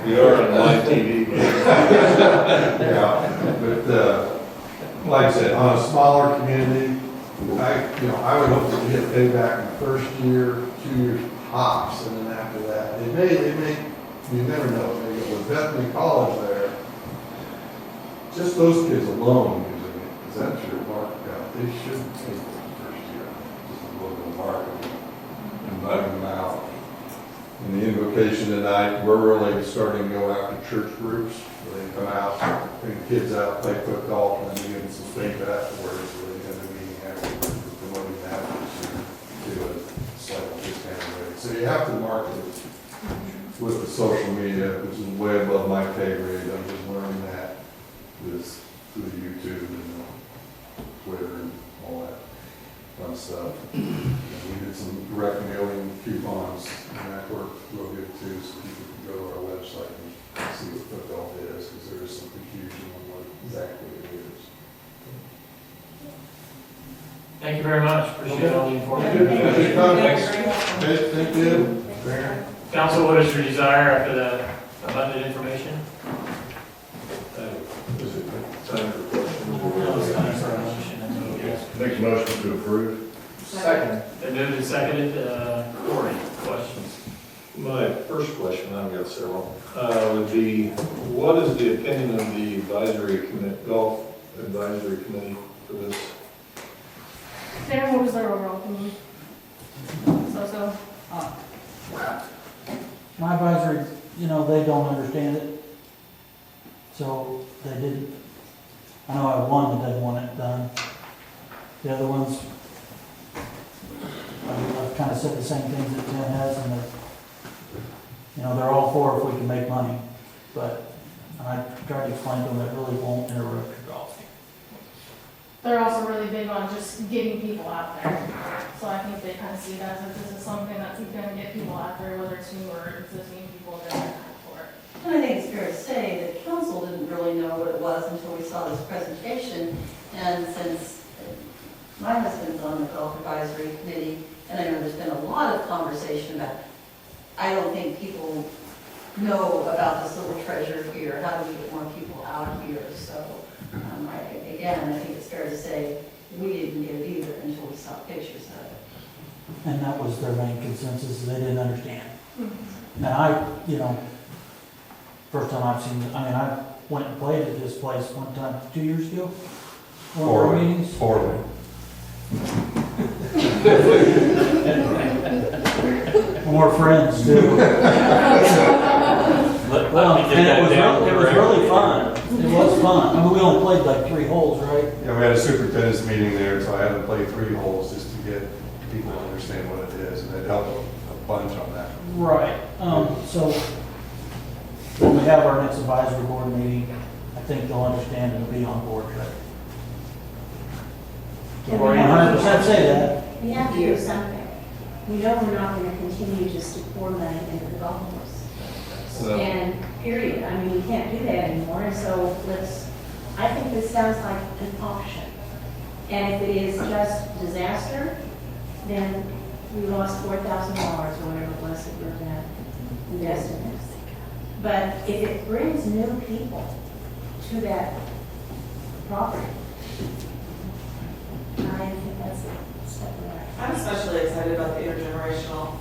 L: You are on live TV.
N: Yeah, but like I said, on a smaller community, I would hope to get payback in the first year, 2 years tops, and then after that, they may, you never know, they go to Bethany College there. Just those kids alone using it, because that's your market out. They should take it the first year, just a little bit of marketing and bug them out. And the invocation tonight, we're really starting to go after church groups, where they come out, bring kids out, play foot golf, and then we give them some state afterwards, where they have a meeting afterwards, we're promoting that to a slightly discounted rate. So you have to market it with the social media, which is way above my pay grade. I'm just learning that through the YouTube and Twitter and all that fun stuff. We did some direct mailing coupons, and that worked real good too, so people can go to our website and see what foot golf is, because there is some confusion on what exactly it is.
A: Thank you very much. Appreciate all the information.
N: Thank you.
A: Council, what is your desire after the abundant information?
L: Is it time for questions?
A: No, it's time for a motion and vote, yes.
J: Make a motion to approve.
H: Second.
A: Been moved and seconded. Corey, questions?
L: My first question, I've got several, would be, what is the opinion of the advisory committee, golf advisory committee for this?
M: Darren, what was their overall opinion? So.
P: My advisory, they don't understand it. So they didn't. I know I have one that doesn't want it done. The other ones, I've kind of said the same things that Tim has, and that, they're all for if we can make money. But I tried to explain to them that really won't interrupt your golf.
M: They're also really big on just getting people out there. So I think they kind of see that as this is something that's going to get people out there, whether it's new or existing people, they're going to for it.
I: And I think it's fair to say that council didn't really know what it was until we saw this presentation. And since my husband's on the golf advisory committee, and I know there's been a lot of conversation about, I don't think people know about this little treasure here. How do we get more people out here? So I think it's fair to say we didn't get it either until we saw pictures of it.
P: And that was their main consensus, they didn't understand. Now first time I've seen, I went and played at this place one time, 2 years ago. One of our meetings.
G: Poorly.
P: More friends too. Well, and it was really fun. It was fun. We only played like 3 holes, right?
N: Yeah, we had a superintendent's meeting there, so I had to play 3 holes just to get people to understand what it is, and it helped a bunch on that.
P: Right. So when we have our next advisory board meeting, I think they'll understand and be on board, right?
O: Yeah,
P: 100% say that.
O: We have to do something. We know we're not going to continue just to pour money into the golf course. And period. We can't do that anymore. And so I think this sounds like an option. And if it is just disaster, then we lost $4,000 or whatever it was that we're going to invest in this. But if it brings new people to that property, I think that's a step in the right.
F: I'm especially excited about the intergenerational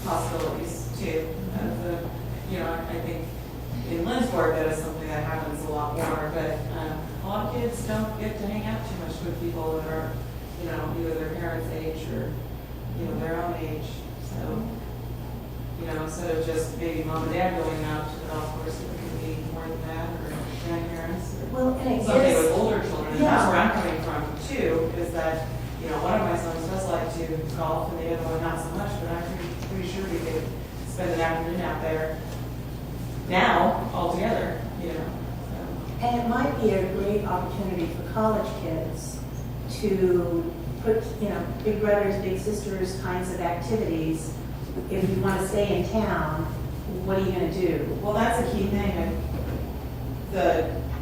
F: possibilities too. I think in Lindsborg that is something that happens a lot more, but a lot of kids don't get to hang out too much with people that are, either their parents' age or, their own age. So, instead of just maybe mom and dad going out to the golf course, it can be more than that, or grandparents.
O: Well, and it
F: Something
O: gives,
F: with older children, and that's where I'm coming from too, is that, you know, one of my sons does like to golf and the other one not so much, but I'm pretty sure we could spend an afternoon out there now altogether, you know. So.
O: and it might be a great opportunity for college kids to put, you know, big brothers, big sisters kinds of activities. If you want to stay in town, what are you going to do?
F: Well, that's a key thing, and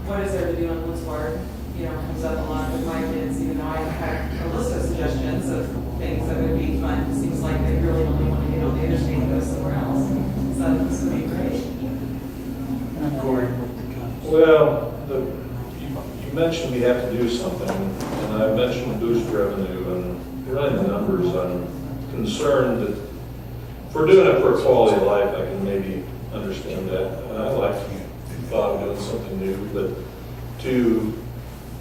F: what is there to do in Lindsborg, you know, comes up a lot with my kids, even though I have a list of suggestions of things that would be fun. It seems like they really only want to get on the interstate and go somewhere else, so this would be great.
P: I'm going with the cups.
L: Well, you mentioned we have to do something, and I mentioned boost revenue, and running the numbers, I'm concerned that if we're doing it for quality of life, I can maybe understand that. I like the thought of doing something new, but to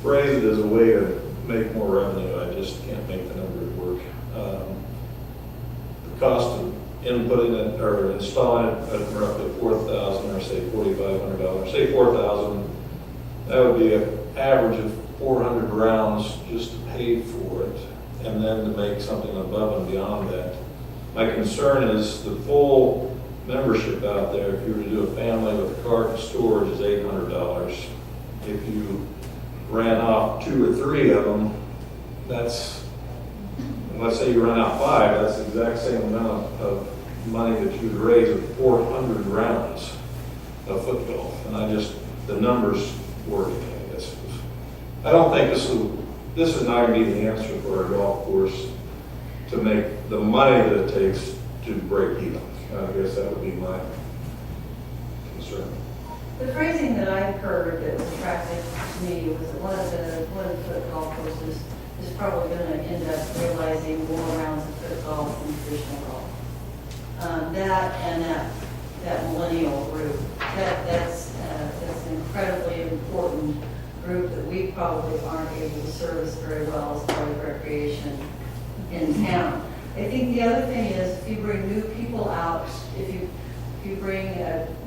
L: raise it as a way to make more revenue, I just can't make the numbers work. The cost of inputting it or installing it at roughly $4,000, or say $4,500, say $4,000, that would be an average of 400 rounds just to pay for it, and then to make something above and beyond that. My concern is the full membership out there, if you were to do a family with a cart and storage, is $800. If you ran off 2 or 3 of them, that's, let's say you ran out 5, that's the exact same amount of money that you'd raise with 400 rounds of foot golf. And I just, the numbers worry me, I guess. I don't think this is not going to be the answer for our golf course to make the money that it takes to break even. I guess that would be my concern.
I: The phrasing that I heard that was attractive to me was that one of the foot golf courses is probably going to end up realizing more rounds of foot golf than traditional golf. That millennial group, that's an incredibly important group that we probably aren't able to service very well as part of recreation in town. I think the other thing is if you bring new people out, if you bring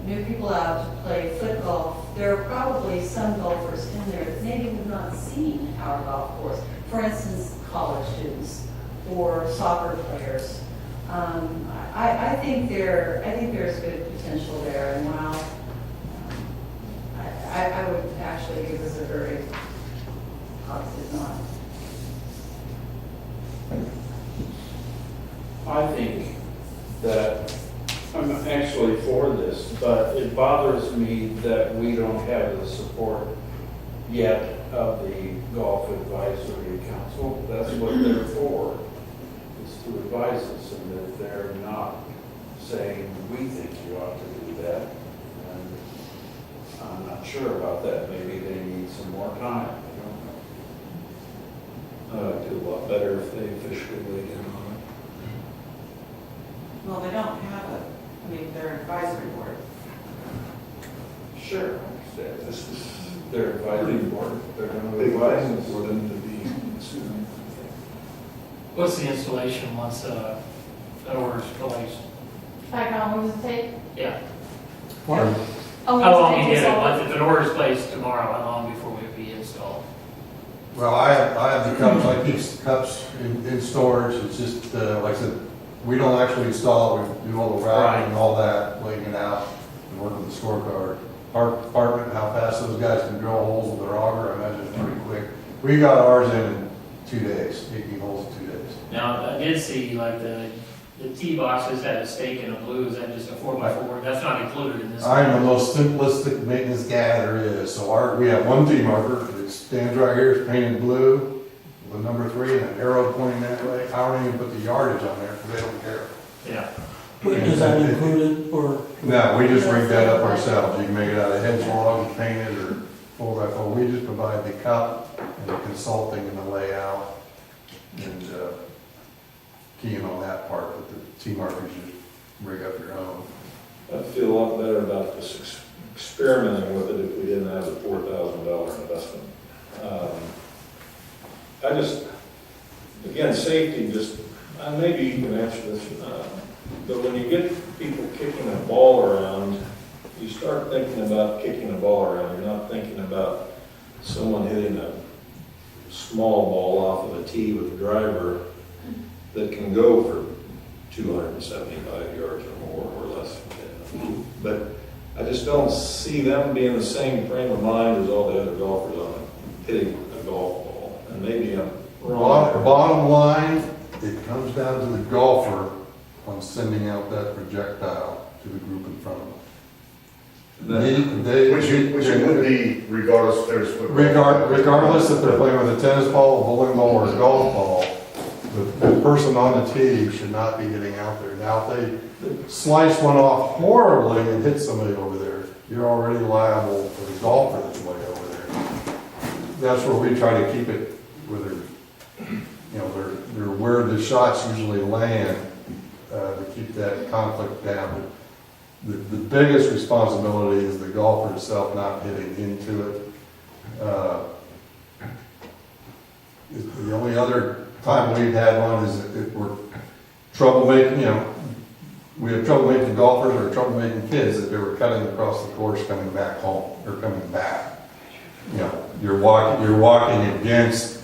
I: new people out to play foot golf, there are probably some golfers in there that maybe have not seen our golf course. For instance, college students or soccer players. I think there's good potential there, and while I would actually give this a very positive nod.
L: I think that I'm actually for this, but it bothers me that we don't have the support yet of the Golf Advisory Council. That's what they're for, is to advise us, and if they're not saying, we think you ought to do that, and I'm not sure about that. Maybe they need some more time. I don't know. I'd do a lot better if they officially weighed in on it.
F: Well, they don't have they're an advisory board.
L: Sure, I understand. This is their advisory board. They're going to advise for them to be soon.
A: What's the installation once an order's placed?
M: Like how long does it take?
A: Yeah.
P: Or-
M: Oh,
A: How long
M: does it
A: you
M: take
A: get it?
M: to
A: Once if an order's placed tomorrow, how long before it would be installed?
N: Well, I have the cups, I keep cups in storage, it's just, like I said, we don't actually install it, we do all the routing and all that, laying it out, and work with the scorecard. Our department, how fast those guys can drill holes with their auger, I imagine it's pretty quick. We got ours in 2 days, 18 holes in 2 days.
A: Now, I did see like the tee boxes had a stake and a blue. Is that just a 4x4? That's not included in this.
N: I'm the most simplistic maintenance guy there is, so we have one tee marker, it stands right here, it's painted blue, with number 3 and an arrow pointing that way. I don't even put the yardage on there, because they don't care.
A: Yeah.
P: Is that included, or?
N: No, we just rig that up ourselves. You can make it out of hedge log and paint it, or 4x4. We just provide the cup and the consulting and the layout and keying on that part, but the T markers you rig up your own.
L: I'd feel a lot better about this experimenting with it if we didn't have a $4,000 investment. I just, again, safety, maybe you can answer this, but when you get people kicking a ball around you start thinking about kicking a ball around, you're not thinking about someone hitting a small ball off of a tee with a driver that can go for 275 yards or more or less. But I just don't see them being the same frame of mind as all the other golfers on it, hitting a golf ball. And maybe I'm wrong.
N: Bottom line, it comes down to the golfer on sending out that projectile to the group in front of them.
J: Which it would be regardless if there's football.
N: Regardless if they're playing with a tennis ball, a bowling ball, or a golf ball, the person on the tee should not be getting out there. Now, if they slice one off horribly and hit somebody over there, you're already liable for the golfer that's way over there. That's where we try to keep it where they're where the shots usually land to keep that conflict down. The biggest responsibility is the golfer itself not hitting into it. The only other time we've had one is if we're troublemaking, we have trouble making golfers or trouble making kids that they were cutting across the course coming back home or coming back. You're walking against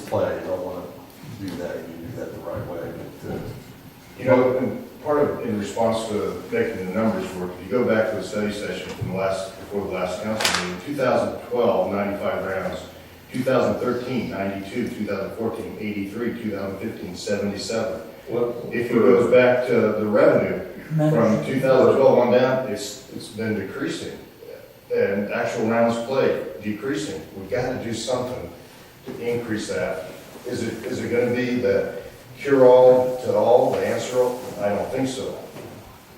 N: play. You don't want to do that. You do that the right way. But,
J: And part of, in response to making the numbers work, if you go back to the study session from before the last council meeting, 2012, 95 rounds, 2013, 92, 2014, 83, 2015, 77. If it goes back to the revenue, from 2012 on down, it's been decreasing. And actual rounds played, decreasing. We've got to do something to increase that. Is it going to be the cure-all to all, the answer all? I don't think so.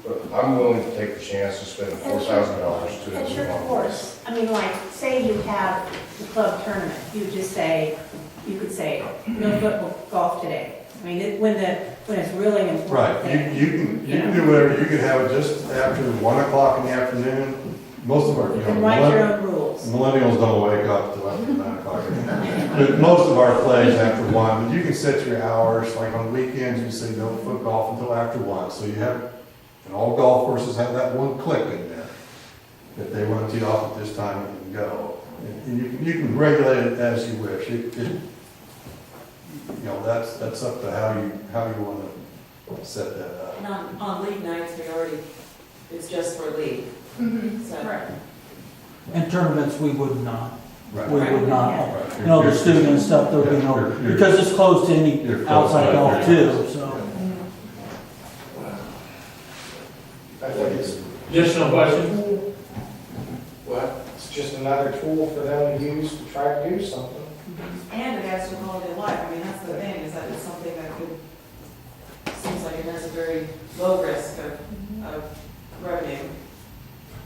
J: But I'm willing to take the chance to spend $4,000 to
O: At your course, I mean, like, say you have the club tournament, you could say, no football, golf today. I mean, when it's really important.
N: right. You can do whatever. You can have it just after 1 o'clock in the afternoon. Most of our,
O: You can write your own rules.
N: Millennials don't wake up till after 9 o'clock. But most of our plays after 1. But you can set your hours. Like on weekends, you say no foot golf until after 1. So you have, and all golf courses have that one click in there that they want to tee off at this time and go. And you can regulate it as you wish. That's up to how you want to set that up.
F: And on league nights, it's just for league. So.
P: Right. And tournaments, we would not.
N: Right.
P: We would not.
N: Right.
P: The student and stuff, there'll be no, because it's closed to any outside golf too, so.
H: I think it's,
A: Additional questions?
H: it's just another tool for them to use to try to do something.
F: And it adds to quality of life. I mean, that's the thing, is that it's something that seems like it has a very low risk of revenue.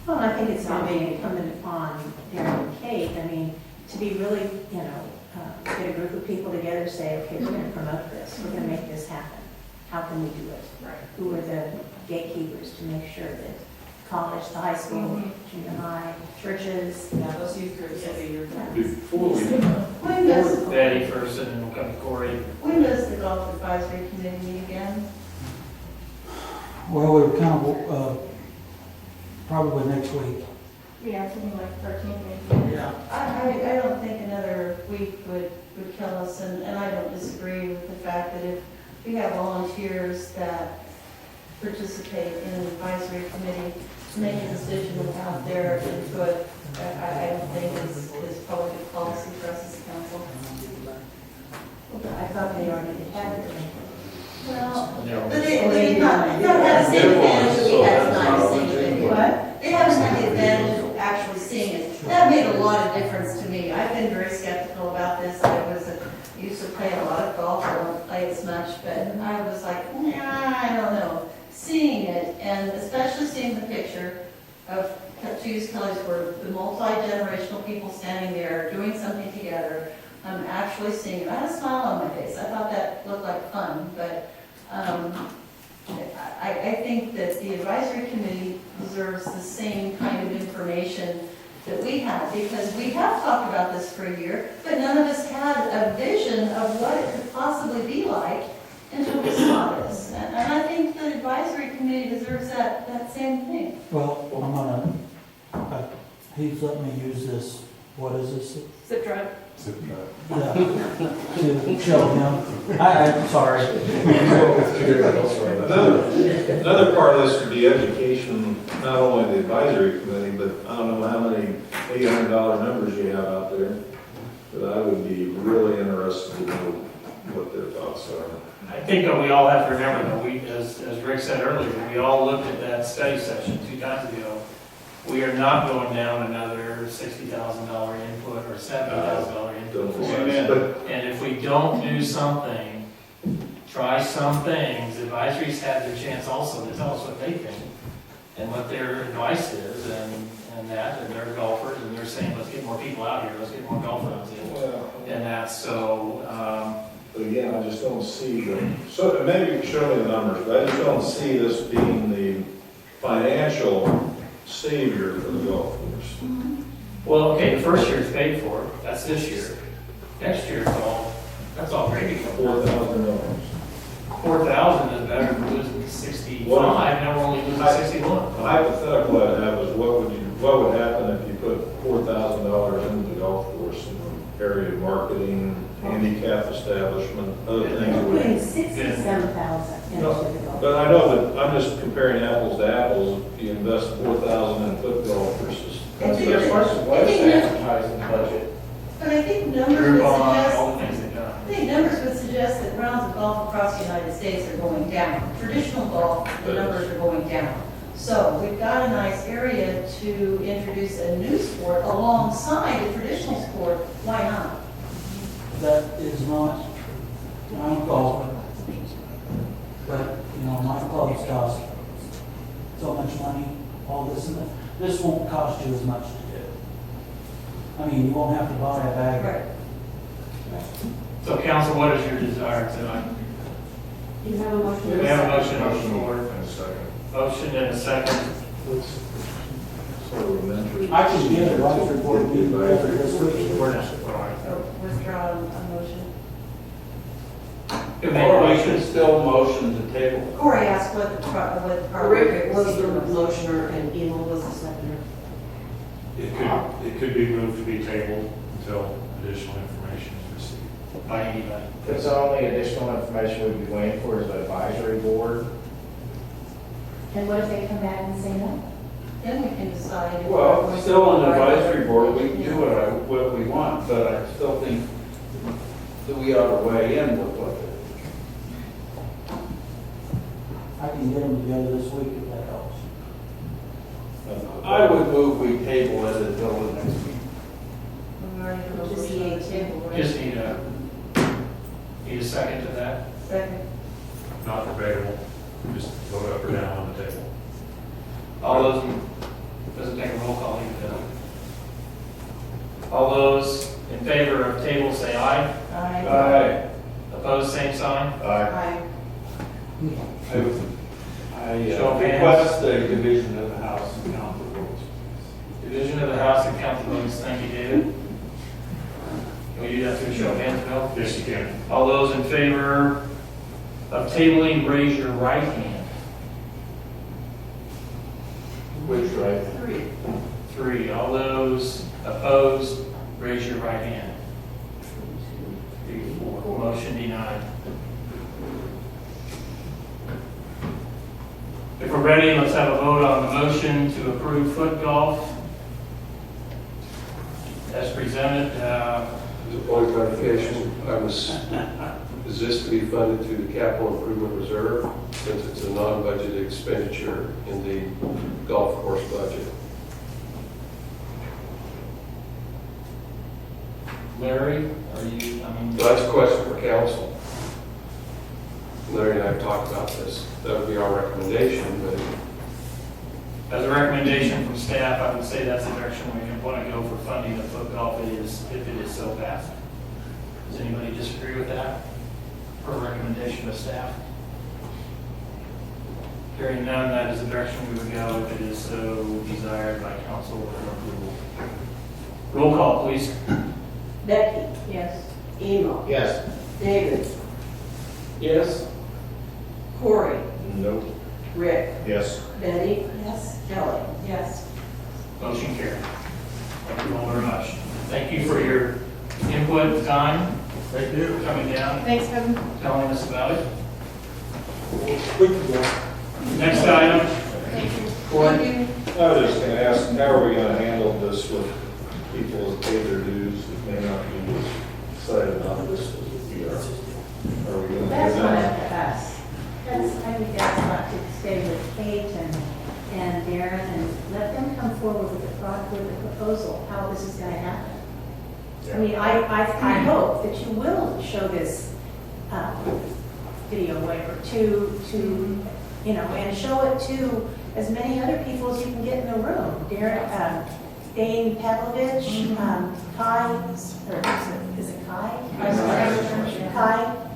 O: Well, I think it's not being incumbent upon Darren and Kate, I mean, to be really, get a group of people together, say, okay, we're gonna promote this, we're gonna make this happen. How can we do it?
F: Right.
O: Who are the gatekeepers to make sure that college, the high school, junior high, churches.
F: Yeah, those youth groups will be your.
L: Before we,
I: When does,
A: Betty first, and then we'll come to Corey.
I: when does the golf advisory committee meet again?
P: Well, we were kind of, probably next week.
M: Yeah, something like 13 maybe.
P: Yeah.
I: I don't think another week would kill us, and I don't disagree with the fact that if we have volunteers that participate in an advisory committee, to make a decision without their input, I don't think is probably good policy for us as a council.
O: I thought they already had it.
I: Well,
A: Yeah.
I: but they don't have the same advantage that we had tonight, seeing it.
O: What?
I: They haven't had the advantage of actually seeing it. That made a lot of difference to me. I've been very skeptical about this. Used to play a lot of golf. I don't play as much, but I was like, I don't know. Seeing it, and especially seeing the picture of Hughes Kelly's where the multi-generational people standing there doing something together, actually seeing it. I had a smile on my face. I thought that looked like fun, but I think that the advisory committee deserves the same kind of information that we have, because we have talked about this for a year, but none of us had a vision of what it could possibly be like until we saw this. And I think that advisory advisory committee deserves that same thing.
P: Well, I'm gonna, he's let me use this, what is this?
M: Zip drive.
P: Yeah, to show him. I'm sorry.
L: Another part of this would be education, not only the advisory committee, but I don't know how many $800 members you have out there. But I would be really interested to know what their thoughts are.
A: I think that we all have to remember that we, as Rick said earlier, we all looked at that study session 2 times ago. We are not going down another $60,000 input or $70,000 input. And if we don't do something, try some things, advisories have their chance also to tell us what they think and what their advice is and they're golfers and they're saying, let's get more people out here, let's get more golf rounds in. And that's so,
L: But again, I just don't see so maybe you can show me the numbers, but I just don't see this being the financial savior for the golf course.
A: well, okay, the first year is paid for, that's this year. Next year, that's all gravy.
L: $4,000.
A: 4,000 is better than losing 65, now we're only losing 61.
L: The hypothetical I have is what would happen if you put $4,000 into the golf course in area marketing, handicap establishment, other things?
O: We're putting 67,000 into the golf.
L: But I know that I'm just comparing apples to apples. If you invest 4,000 in foot golf versus.
H: What's the advertising budget?
I: But I think numbers would
A: Groupon, all the
I: suggest,
A: things they've done.
I: I think numbers would suggest that rounds of golf across the United States are going down. Traditional golf, the numbers are going down. So we've got a nice area to introduce a new sport alongside a traditional sport. Why not?
P: That is not, I'm a golfer. But, my clubs cost so much money, all this and that. This won't cost you as much to do. I mean, you won't have to buy a bag.
I: Right.
A: So council, what is your desire tonight?
O: You have a motion?
A: We have a motion on the floor.
J: And a second.
A: Motion and a second.
L: Sort of elementary.
P: I can get a life report meeting together this week.
A: We're not, all right.
I: So withdraw a motion.
A: You make a motion.
B: still motion to table.
I: Corey asked what the proper.
Q: Rick was the motioner and Emil was the seconder.
K: It could be moved to be tabled until additional information is received.
A: By anybody.
H: Because the only additional information we'd be waiting for is the advisory board.
O: And what if they come back and say no?
I: Then we can decide. if we're going
B: Well,
I: to
B: still on the
I: go right.
B: advisory board, we can do what we want, but I still think that we ought to weigh in with what
P: I can get them together this week if that helps.
B: I would move we table it until the next meeting.
I: We already have a
O: Just
I: motion on
O: need
I: the
O: to-
I: table, right?
A: Just need a second to that.
I: Second.
K: Not debatable, just vote up or down on the table.
A: All those, doesn't take a roll call either. All those in favor of table say aye.
I: Aye.
A: Opposed, same sign.
I: Aye.
B: I
A: Show of hands.
B: request a division of the House and count the votes.
A: Division of the House and count the votes. Thank you, David. Can we do that through a show of hands, Bill?
K: Yes, you can.
A: All those in favor of tabling, raise your right hand.
B: Which right?
A: 3. All those opposed, raise your right hand. 3, 4. Motion denied. If we're ready, let's have a vote on the motion to approve foot golf as presented.
E: Just a point of clarification, is this to be funded through the capital improvement reserve, since it's a non-budgeted expenditure in the golf course budget?
A: Larry, are you,
E: That's a question for council. Larry and I have talked about this. That would be our recommendation, but
A: as a recommendation from staff, I would say that's the direction we want to go for funding of foot golf, if it is so passed. Does anybody disagree with that? For a recommendation of staff? Hearing none, that is the direction we would go if it is so desired by council for approval. Roll call, please.
Q: Becky,
I: Yes.
Q: Emil,
H: Yes.
Q: David,
B: Yes.
Q: Corey,
L: Nope.
O: Rick,
J: Yes.
O: Betty,
F: Yes.
O: Kelly.
F: Yes.
A: Motion carried. Thank you all very much. Thank you for your input, time. Thank you for coming down,
M: Thanks, Kevin.
A: telling us about it. Next item.
M: Thank you.
A: Court.
L: I was just gonna ask, how are we gonna handle this with people that pay their dues that may not be as excited about this as we are? Are we gonna
O: That's
L: do
O: not
L: that?
O: up to us. I think that's not to stay with Kate and Darren and let them come forward with the proposal, how this is gonna happen. I mean, I hope that you will show this, video waiver to, you know, and show it to as many other people as you can get in the room. Darren, Dane Pavlovich, Kai, or is it Kai?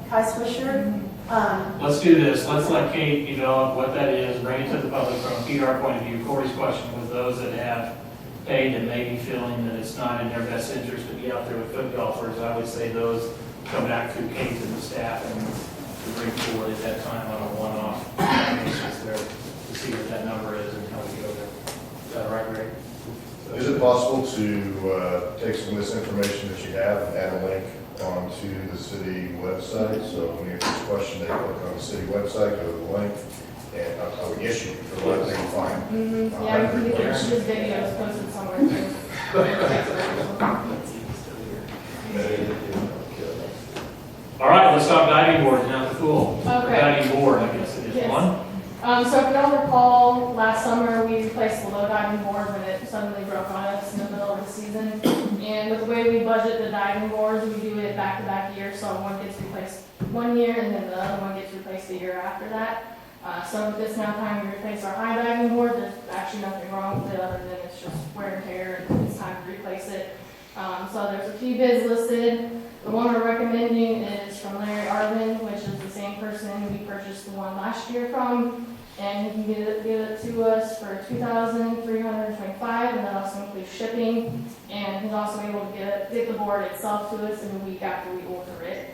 O: Kai Swisher.
A: Let's do this. Let's let Kate develop what that is, bring it to the public from a PR point of view. Corey's question was those that have paid and may be feeling that it's not in their best interest to be out there with foot golfers. I would say those come back through Kate and the staff and to bring forward at that time on a one-off basis there to see what that number is and how we go there. Is that right, Greg?
J: Is it possible to take some of this information that you have and add a link onto the city website? So when you have this question, they click on the city website, go to the link, and I would guess you could go out there and find.
M: Yeah, we can get his videos posted somewhere too.
A: All right, let's talk diving boards now at the pool.
M: Okay.
A: Diving board, I guess it is.
M: Yes.
A: One?
M: So if you don't recall, last summer we replaced the low diving board when it suddenly broke on us in the middle of the season. And with the way we budget the diving boards, we do it back-to-back years, so one gets replaced one year and then the other one gets replaced the year after that. So if it's now time to replace our high diving board, there's actually nothing wrong with it other than it's just wear and tear and it's time to replace it. So there's a few bids listed. The one we're recommending is from Larry Arvin, which is the same person we purchased the one last year from. And he can give it to us for $2,325, and that also includes shipping. And he's also able to get the board itself to us in a week after we order it.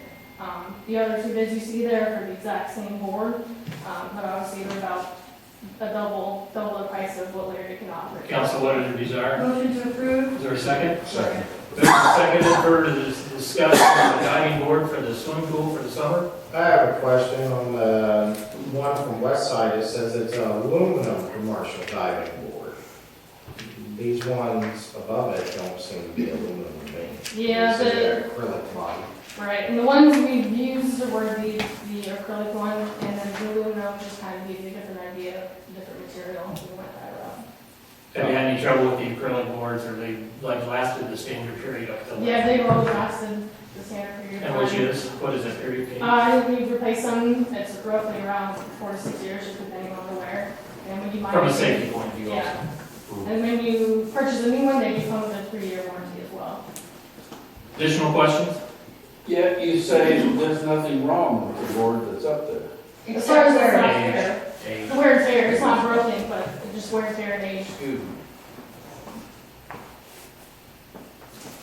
M: The other two bids you see there are for the exact same board, but obviously they're about a double the price of what Larry can offer.
A: Council, what is your desire?
F: Motion to approve?
A: Is there a second?
J: Second.
A: Seconded for the discussion of the diving board for the swimming pool for the summer?
H: I have a question on the one from Westside. It says it's an aluminum commercial diving board. These ones above it don't seem to be aluminum to me.
M: Yeah,
H: They're acrylic body.
M: right, and the ones we've used were the acrylic one, and then the aluminum just kind of gives you a different idea, different material. We went that route.
A: Have you had any trouble with the acrylic boards, or they like lasted the standard period up till?
M: Yeah, they've always lasted the standard period.
A: And what is that period? Kate?
M: I think we've replaced some, it's roughly around 4 to 6 years, just depending on the wear. And when you might.
A: From a safety point of view also.
M: Yeah. And when you purchase a new one, they come with a 3-year warranty as well.
A: Additional questions?
B: Yet you say there's nothing wrong with the board that's up there.
M: As far as the wear and
A: Age.
M: tear,
A: Age.
M: the wear and tear, it's not broken, but it just wear and tear and age.
B: Excuse me.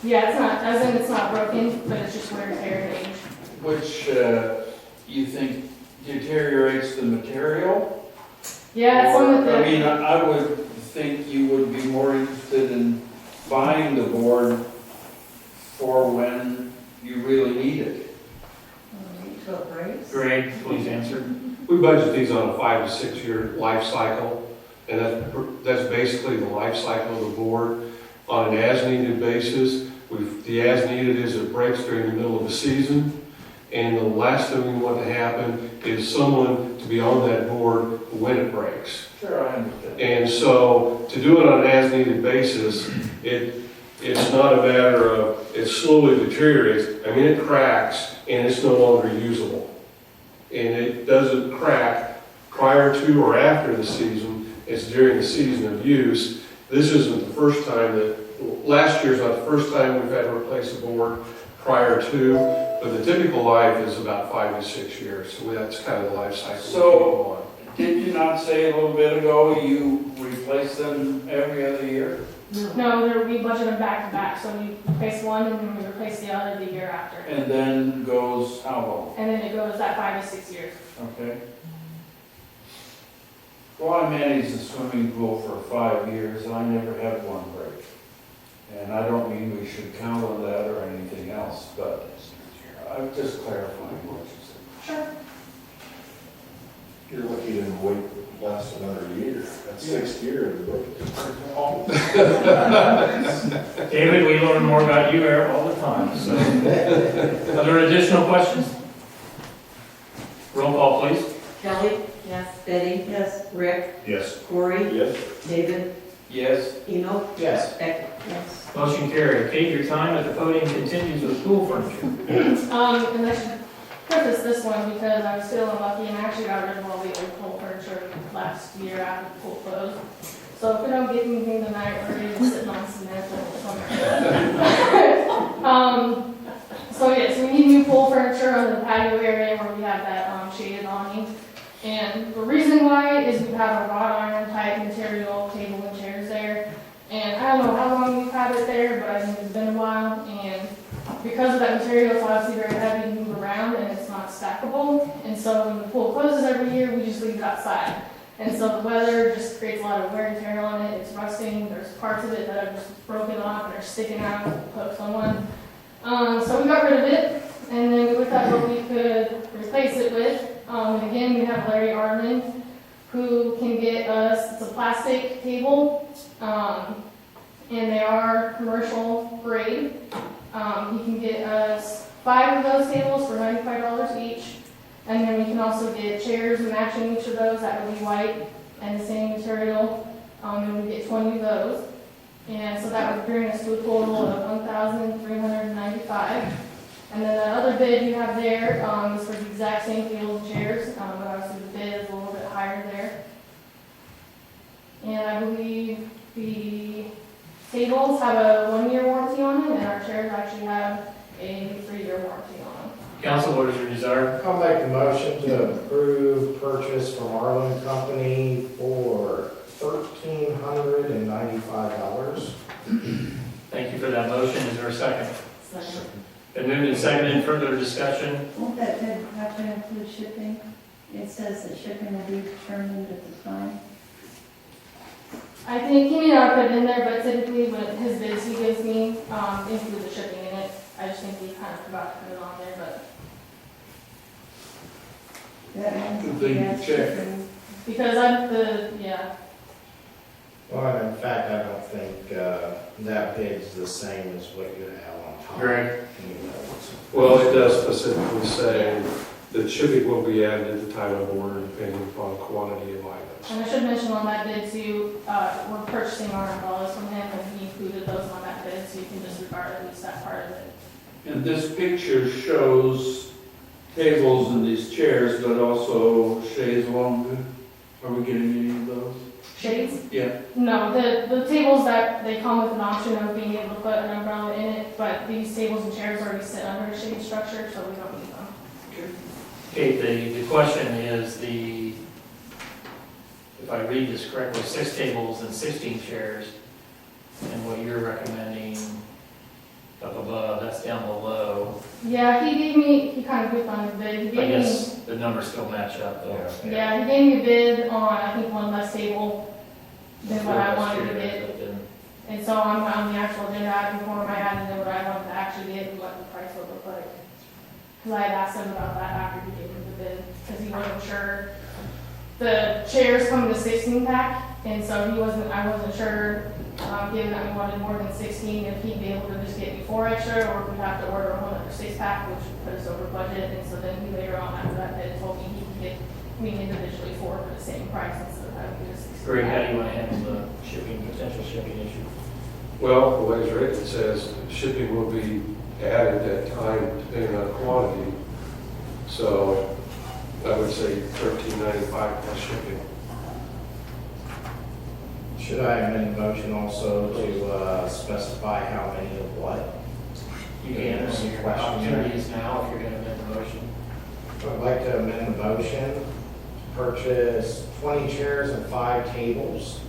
M: Yeah, it's not, as in it's not broken, but it's just wear and tear and age.
B: Which you think deteriorates the material?
M: Yeah, it's some of
B: Or, I
M: the,
B: mean, I would think you would be more interested in buying the board for when you really need it.
O: So it breaks.
A: Greg, please answer.
E: We budget these on a 5 to 6 year life cycle, and that's basically the life cycle of the board on an as-needed basis. The as-needed is it breaks during the middle of the season, and the last thing we want to happen is someone to be on that board when it breaks.
B: Sure, I understand.
E: And so to do it on an as-needed basis, it's not a matter of it slowly deteriorates. I mean, it cracks and it's no longer usable. And it doesn't crack prior to or after the season. It's during the season of use. This isn't the first time last year's not the first time we've had to replace a board prior to, but the typical life is about 5 to 6 years. So that's kind of the life cycle.
B: So, did you not say a little bit ago you replace them every other year?
M: no, we budget them back to back, so we replace one and then we replace the other the year after.
B: And then goes how long?
M: And then it goes that 5 to 6 years.
B: Okay. Well, I managed the swimming pool for 5 years, and I never had one break. And I don't mean we should count on that or anything else, but I'm just clarifying what you said.
M: Sure.
J: You're lucky you didn't wait last another year. That's 6 years.
A: David, we learn more about you all the time, so. Are there additional questions? Roll call, please.
O: Kelly?
F: Yes.
O: Betty?
I: Yes.
O: Rick?
J: Yes.
O: Corey?
J: Yes.
O: David?
B: Yes.
O: Eno?
H: Yes.
O: Becky?
I: Yes.
A: Motion carried. Kate, your time at the podium continues with pool furniture.
M: And I should preface this one because I was feeling lucky and I actually got rid of all the old pool furniture last year after the pool closed. So if we don't get anything tonight, we're going to be sitting on cement somewhere. So yes, we need new pool furniture on the patio area where we have that shaded awning. And the reason why is we have a wrought iron type material table and chairs there. And I don't know how long we've had it there, but I think it's been a while. And because of that material, it's obviously very heavy to move around and it's not stackable. And so when the pool closes every year, we just leave it outside. And so the weather just creates a lot of wear and tear on it. It's rusting. There's parts of it that are just broken off and are sticking out with the hooks on one. So we got rid of it, and then we looked at what we could replace it with. And again, we have Larry Arman, who can get us, it's a plastic table, and they are commercial grade. He can get us 5 of those tables for $95 each. And then we can also get chairs matching each of those, that would be white and the same material. And we get 20 of those. And so that would bring us to a total of $1,395. And then the other bid you have there is for the exact same tables and chairs, but obviously the bid is a little bit higher there. And I believe the tables have a 1-year warranty on them, and our chairs actually have a 3-year warranty on them.
A: Council, what is your desire?
H: I'll make a motion to approve purchase from Arlen Company for $1,395.
A: Thank you for that motion. Is there a second?
F: Second.
A: Been moved and seconded. Further discussion?
I: Won't that bid have to include shipping? It says that shipping will be determined at the time.
M: I think he may not put it in there, but typically when his bids he gives me include the shipping in it. I just think he kind of forgot to put it on there, but
I: That means
B: Complete
I: he has
B: check.
I: shipping.
M: because I'm yeah.
H: Well, in fact, I don't think that bid's the same as what you have on top.
A: Greg?
E: Well, it does specifically say that shipping will be added at the time of order depending upon quantity of items.
M: And I should mention on that bid too, we're purchasing our umbrellas from him, and he included those on that bid, so you can disregard at least that part of it.
B: And this picture shows tables and these chairs, but also chaise longue. Are we getting any of those?
M: Shades?
B: Yeah.
M: No, the tables that they come with an option of being able to put an umbrella in it, but these tables and chairs already sit under a shade structure, so we don't need them.
A: Kate, the question is if I read this correctly, 6 tables and 16 chairs, and what you're recommending up above, that's down below.
M: Yeah, he kind of goofed on his bid. He
A: I
M: gave me,
A: guess the numbers still match up though.
M: yeah, he gave me a bid on, I think, one less table than what I wanted to get.
A: But then-
M: And so on the actual agenda item form, I added in what I wanted to actually get and what the price would look like. Because I had asked him about that after he gave me the bid, because he wasn't sure. The chairs come in a 16 pack, and so I wasn't sure, given that we wanted more than 16, if he'd be able to just get me 4 extra, or if we'd have to order a whole other 6 pack, which would put us over budget. And so then he later on after that bid told me he could get me individually 4 for the same price instead of having to do a 16
A: Greg, how
M: pack.
A: do you want to handle the potential shipping issue?
E: Well, the way it's written, it says shipping will be added at time depending on quantity. So I would say $13.95 plus shipping.
H: Should I amend the motion also to specify how many of what?
A: You can,
H: There's some
A: your
H: questions there.
A: opportunities now if you're going to amend the motion.
H: I'd like to amend the motion, to purchase 20 chairs and 5 tables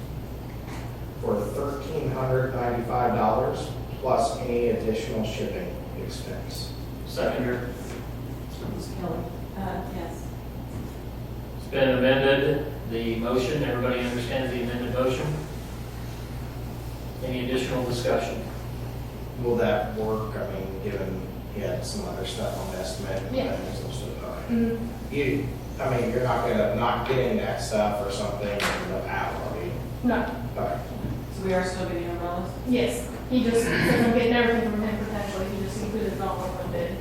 H: for $1,395 plus any additional shipping expense.
A: Seconder,
F: Ms. Kelly? Yes.
A: it's been amended the motion. Everybody understands the amended motion? Any additional discussion?
H: Will that work? I mean, given he had some other stuff on the estimate.
M: Yeah.
H: You, I mean, you're not gonna not getting that stuff or something and end up out, are you?
M: No,
H: Okay.
F: So we are still getting umbrellas?
M: yes, he just, since I'm getting everything from him potentially, he just included it all in one bid.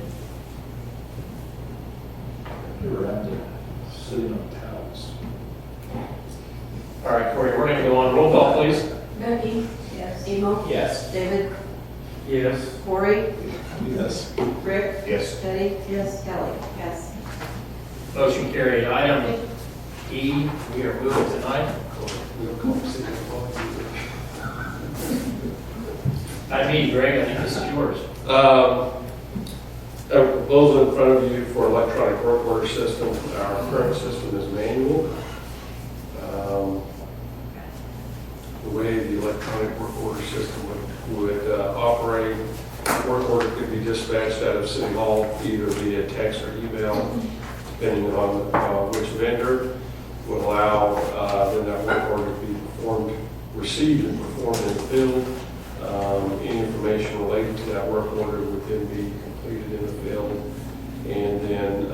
L: You're around there, sitting on towels.
A: All right, Corey, we're going to go on. Roll call, please.
O: Becky? Yes. Emo?
H: Yes.
O: David?
A: Yes.
O: Corey?
L: Yes.
O: Rick?
J: Yes.
O: Betty? Yes. Kelly? Yes.
A: Motion carried. Item E, we are moving tonight. Item E, Greg, I think this is yours.
E: A proposal in front of you for electronic work order system. Our current system is manual. The way the electronic work order system would operate, work order could be dispatched out of City Hall either via text or email, depending on which vendor would allow then that work order to be performed, received and performed in the field. Any information related to that work order would then be completed in the field and then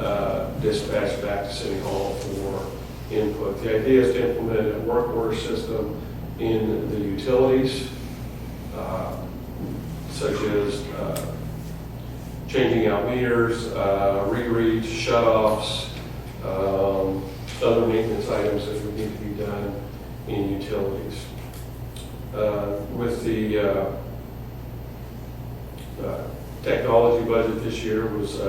E: dispatched back to City Hall for input. The idea is to implement a work order system in the utilities, such as changing out meters, rereads, shutoffs, other maintenance items that would need to be done in utilities. With the technology budget this year was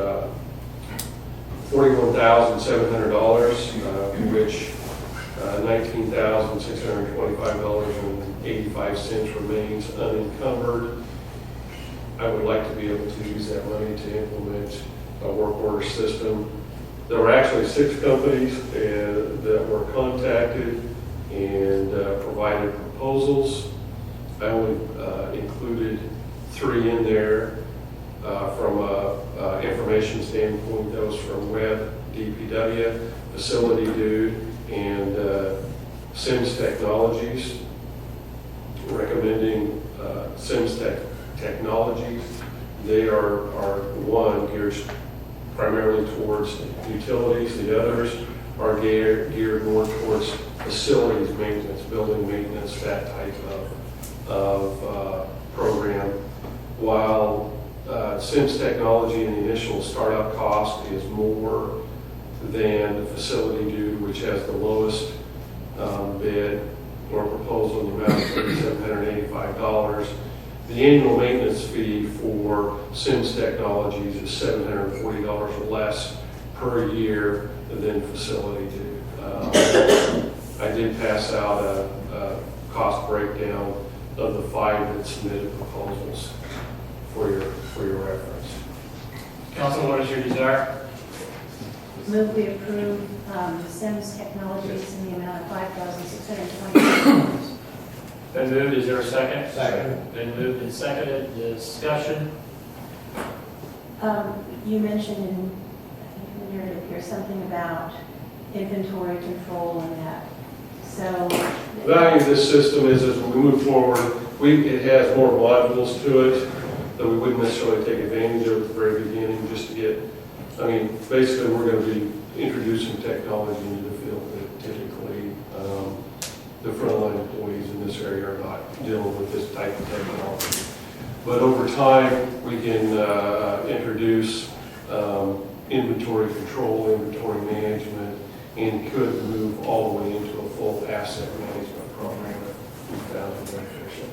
E: $41,700, which $19,625.85 remains unencumbered. I would like to be able to use that money to implement a work order system. There were actually 6 companies that were contacted and provided proposals. I only included 3 in there from an information standpoint. Those from Web, DPW, Facility Dude, and Sims Technologies, recommending Sims Technologies. They are one geared primarily towards utilities. The others are geared more towards facilities maintenance, building maintenance, that type of program. While Sims Technology in the initial startup cost is more than the Facility Dude, which has the lowest bid or proposal in the amount of $3,785. The annual maintenance fee for Sims Technologies is $740 less per year than Facility Dude. I did pass out a cost breakdown of the 5 that submitted proposals for your reference.
A: Council, what is your desire?
O: Move we approve Sims Technologies in the amount of $5,620.
A: Been moved, is there a second?
H: Second.
A: Been moved and seconded, discussion.
O: You mentioned in, I think in the narrative here, something about inventory control and that. So.
E: The value of this system is as we move forward, it has more modules to it that we wouldn't necessarily take advantage of at the very beginning just to get, basically we're going to be introducing technology into the field that typically the frontline employees in this area are not dealing with this type of technology. But over time, we can introduce inventory control, inventory management, and could move all the way into a full asset management program that we found beneficial.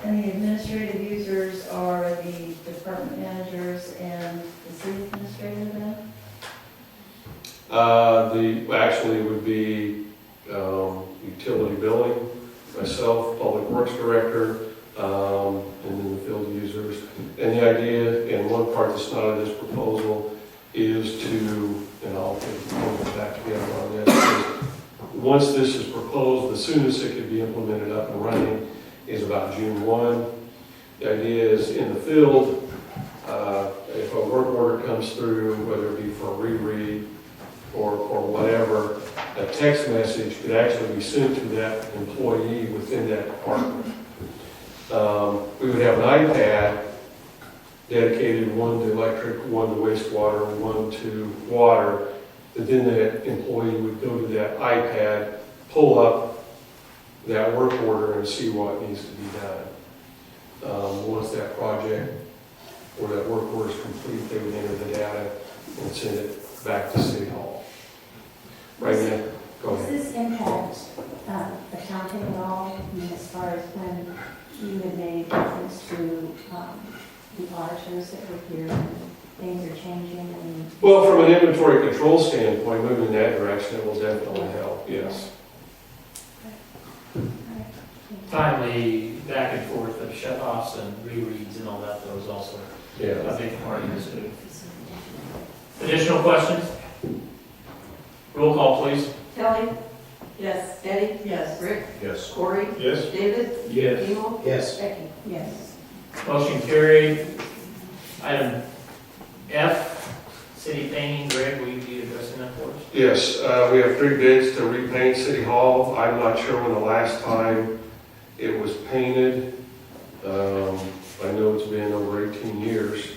I: And the administrative users are the department managers and the city administrator then?
E: Actually would be utility billing, myself, public works director, and then the field users. And the idea, and one part that's not in this proposal, is to, and I'll put back together on this, once this is proposed, the soonest it could be implemented up and running is about June 1. The idea is in the field, if a work order comes through, whether it be for a reread or whatever, text message could actually be sent to that employee within that department. We would have an iPad dedicated, one to electric, one to wastewater, one to water. And then that employee would go to that iPad, pull up that work order and see what needs to be done. Once that project or that work order is complete, they would enter the data and send it back to City Hall. Right now, go
O: Does
E: ahead.
O: this impact accounting at all? I mean, as far as when you had made reference to the auditors that were here and things are changing and...
E: Well, from an inventory control standpoint, moving in that direction, it will definitely help, yes.
A: Timely back and forth of shut-offs and rereads and all that, that was also
E: Yeah.
A: a big part of this too. Additional questions? Roll call, please.
I: Kelly?
F: Yes.
I: Eddie? Yes. Rick?
J: Yes.
I: Corey?
L: Yes.
I: David?
L: Yes.
I: Emil?
H: Yes.
I: Becky?
O: Yes.
A: Motion carried. Item F, city painting. Greg, will you be addressing that for us?
E: Yes, we have 3 bids to repaint City Hall. I'm not sure when the last time it was painted. I know it's been over 18 years.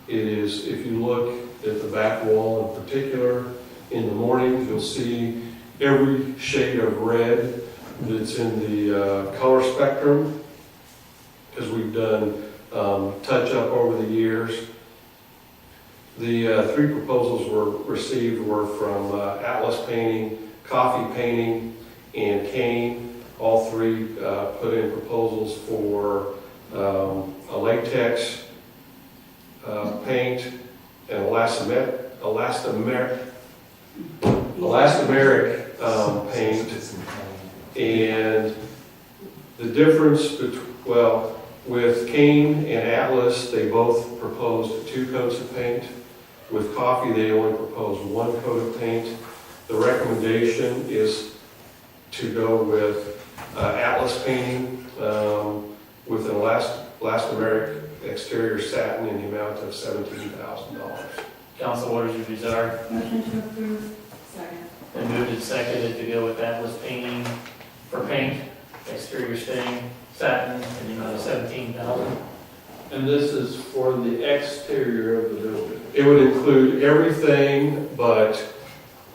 E: It is, if you look at the back wall in particular, in the mornings, you'll see every shade of red that's in the color spectrum, because we've done touch-up over the years. The 3 proposals received were from Atlas Painting, Coffee Painting, and Kane. All 3 put in proposals for a latex paint and elastomeric paint. And the difference with Kane and Atlas, they both proposed 2 coats of paint. With Coffee, they only proposed 1 coat of paint. The recommendation is to go with Atlas painting with an elastomeric exterior satin in the amount of $17,000.
A: Council, what is your desire?
I: Motion to approve.
F: Second.
A: And moved and seconded to go with Atlas painting for paint, exterior stain, satin, in the amount of $17,000.
L: And this is for the exterior of the building.
E: It would include everything but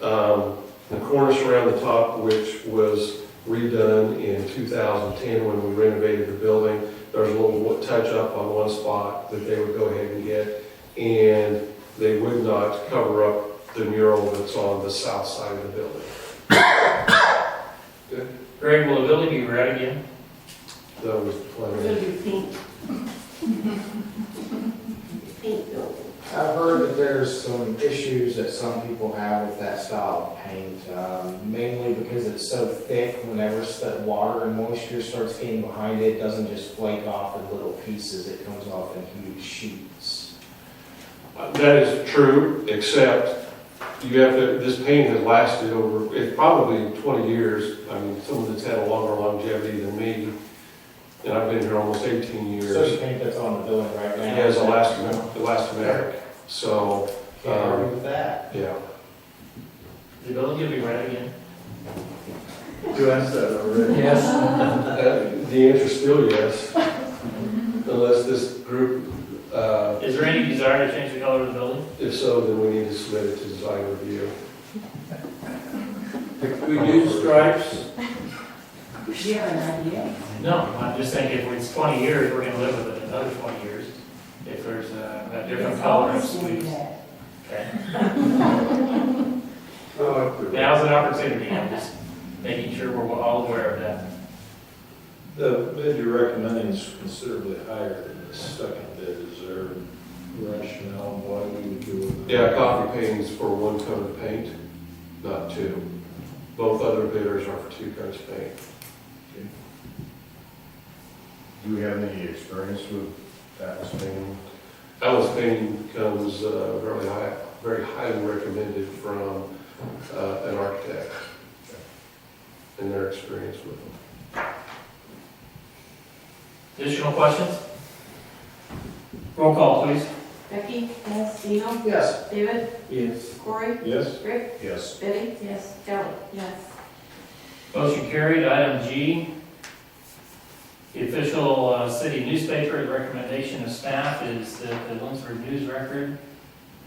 E: the cornice around the top, which was redone in 2010 when we renovated the building. There's a little touch-up on one spot that they would go ahead and get, and they would not cover up the mural that's on the south side of the building. Good.
A: Greg, will the building be red again?
E: That was
I: We're
E: plenty.
I: gonna do pink. Pink building.
H: I've heard that there's some issues that some people have with that style of paint, mainly because it's so thick. Whenever the water and moisture starts getting behind it, it doesn't just flake off in little pieces. It comes off in huge sheets.
E: That is true, except you have to, this paint has lasted over, it's probably 20 years. I mean, someone that's had a longer longevity than me, and I've been here almost 18 years.
H: So the paint that's on the building right now.
E: It has elastomeric, so,
H: Can't argue with that.
E: yeah.
A: The building will be red again?
L: You asked that already.
A: Yes.
E: The answer is still yes, unless this group,
A: Is there any desire to change the color of the building?
E: if so, then we need to submit it to design review.
L: We use stripes.
O: Do you have an idea?
A: No, I'm just thinking if it's 20 years, we're gonna live with it another 20 years. If there's a different
O: It's
A: color and
O: always been
A: sweeps.
O: that.
A: Okay.
L: Oh,
A: Now's an opportunity, I'm just making sure we're all aware of that.
L: the bid you're recommending is considerably higher than the second bid. Is there rationale on why we would do it?
E: Yeah, coffee paintings for 1 coat of paint, not 2. Both other bidders are for 2 coats of paint.
J: Do we have any experience with Atlas painting?
E: Atlas painting comes very highly recommended from an architect and their experience with them.
A: Additional questions? Roll call, please.
O: Becky? Yes. Eno?
H: Yes.
O: David?
L: Yes.
O: Corey?
L: Yes.
O: Rick?
J: Yes.
O: Betty? Yes. Kelly?
F: Yes.
A: Motion carried. Item G, the official city newspaper. The recommendation of staff is that the Lindsborg News Record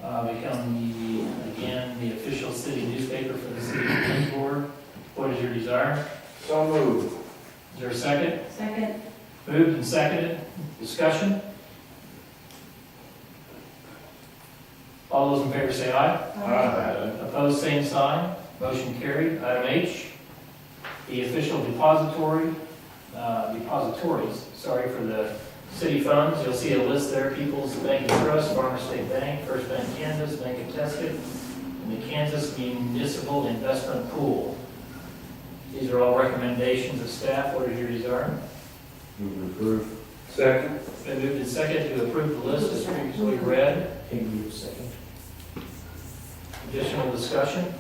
A: become the official city newspaper for the city of Lindsborg. What is your desire?
H: So moved.
A: Is there a second?
O: Second.
A: Moved and seconded. Discussion? All those in favor say aye. Opposed, same sign. Motion carried. Item H, the official depositories, for the city funds. You'll see a list there: People's Bank and Trust, Farmers State Bank, First Bank Kansas, Bank of Tuscan, and the Kansas Municipal Investment Pool. These are all recommendations of staff. What is your desire?
J: Move to approve.
L: Second.
A: It's been moved and seconded to approve the list as previously read.
P: Second.
A: Additional discussion?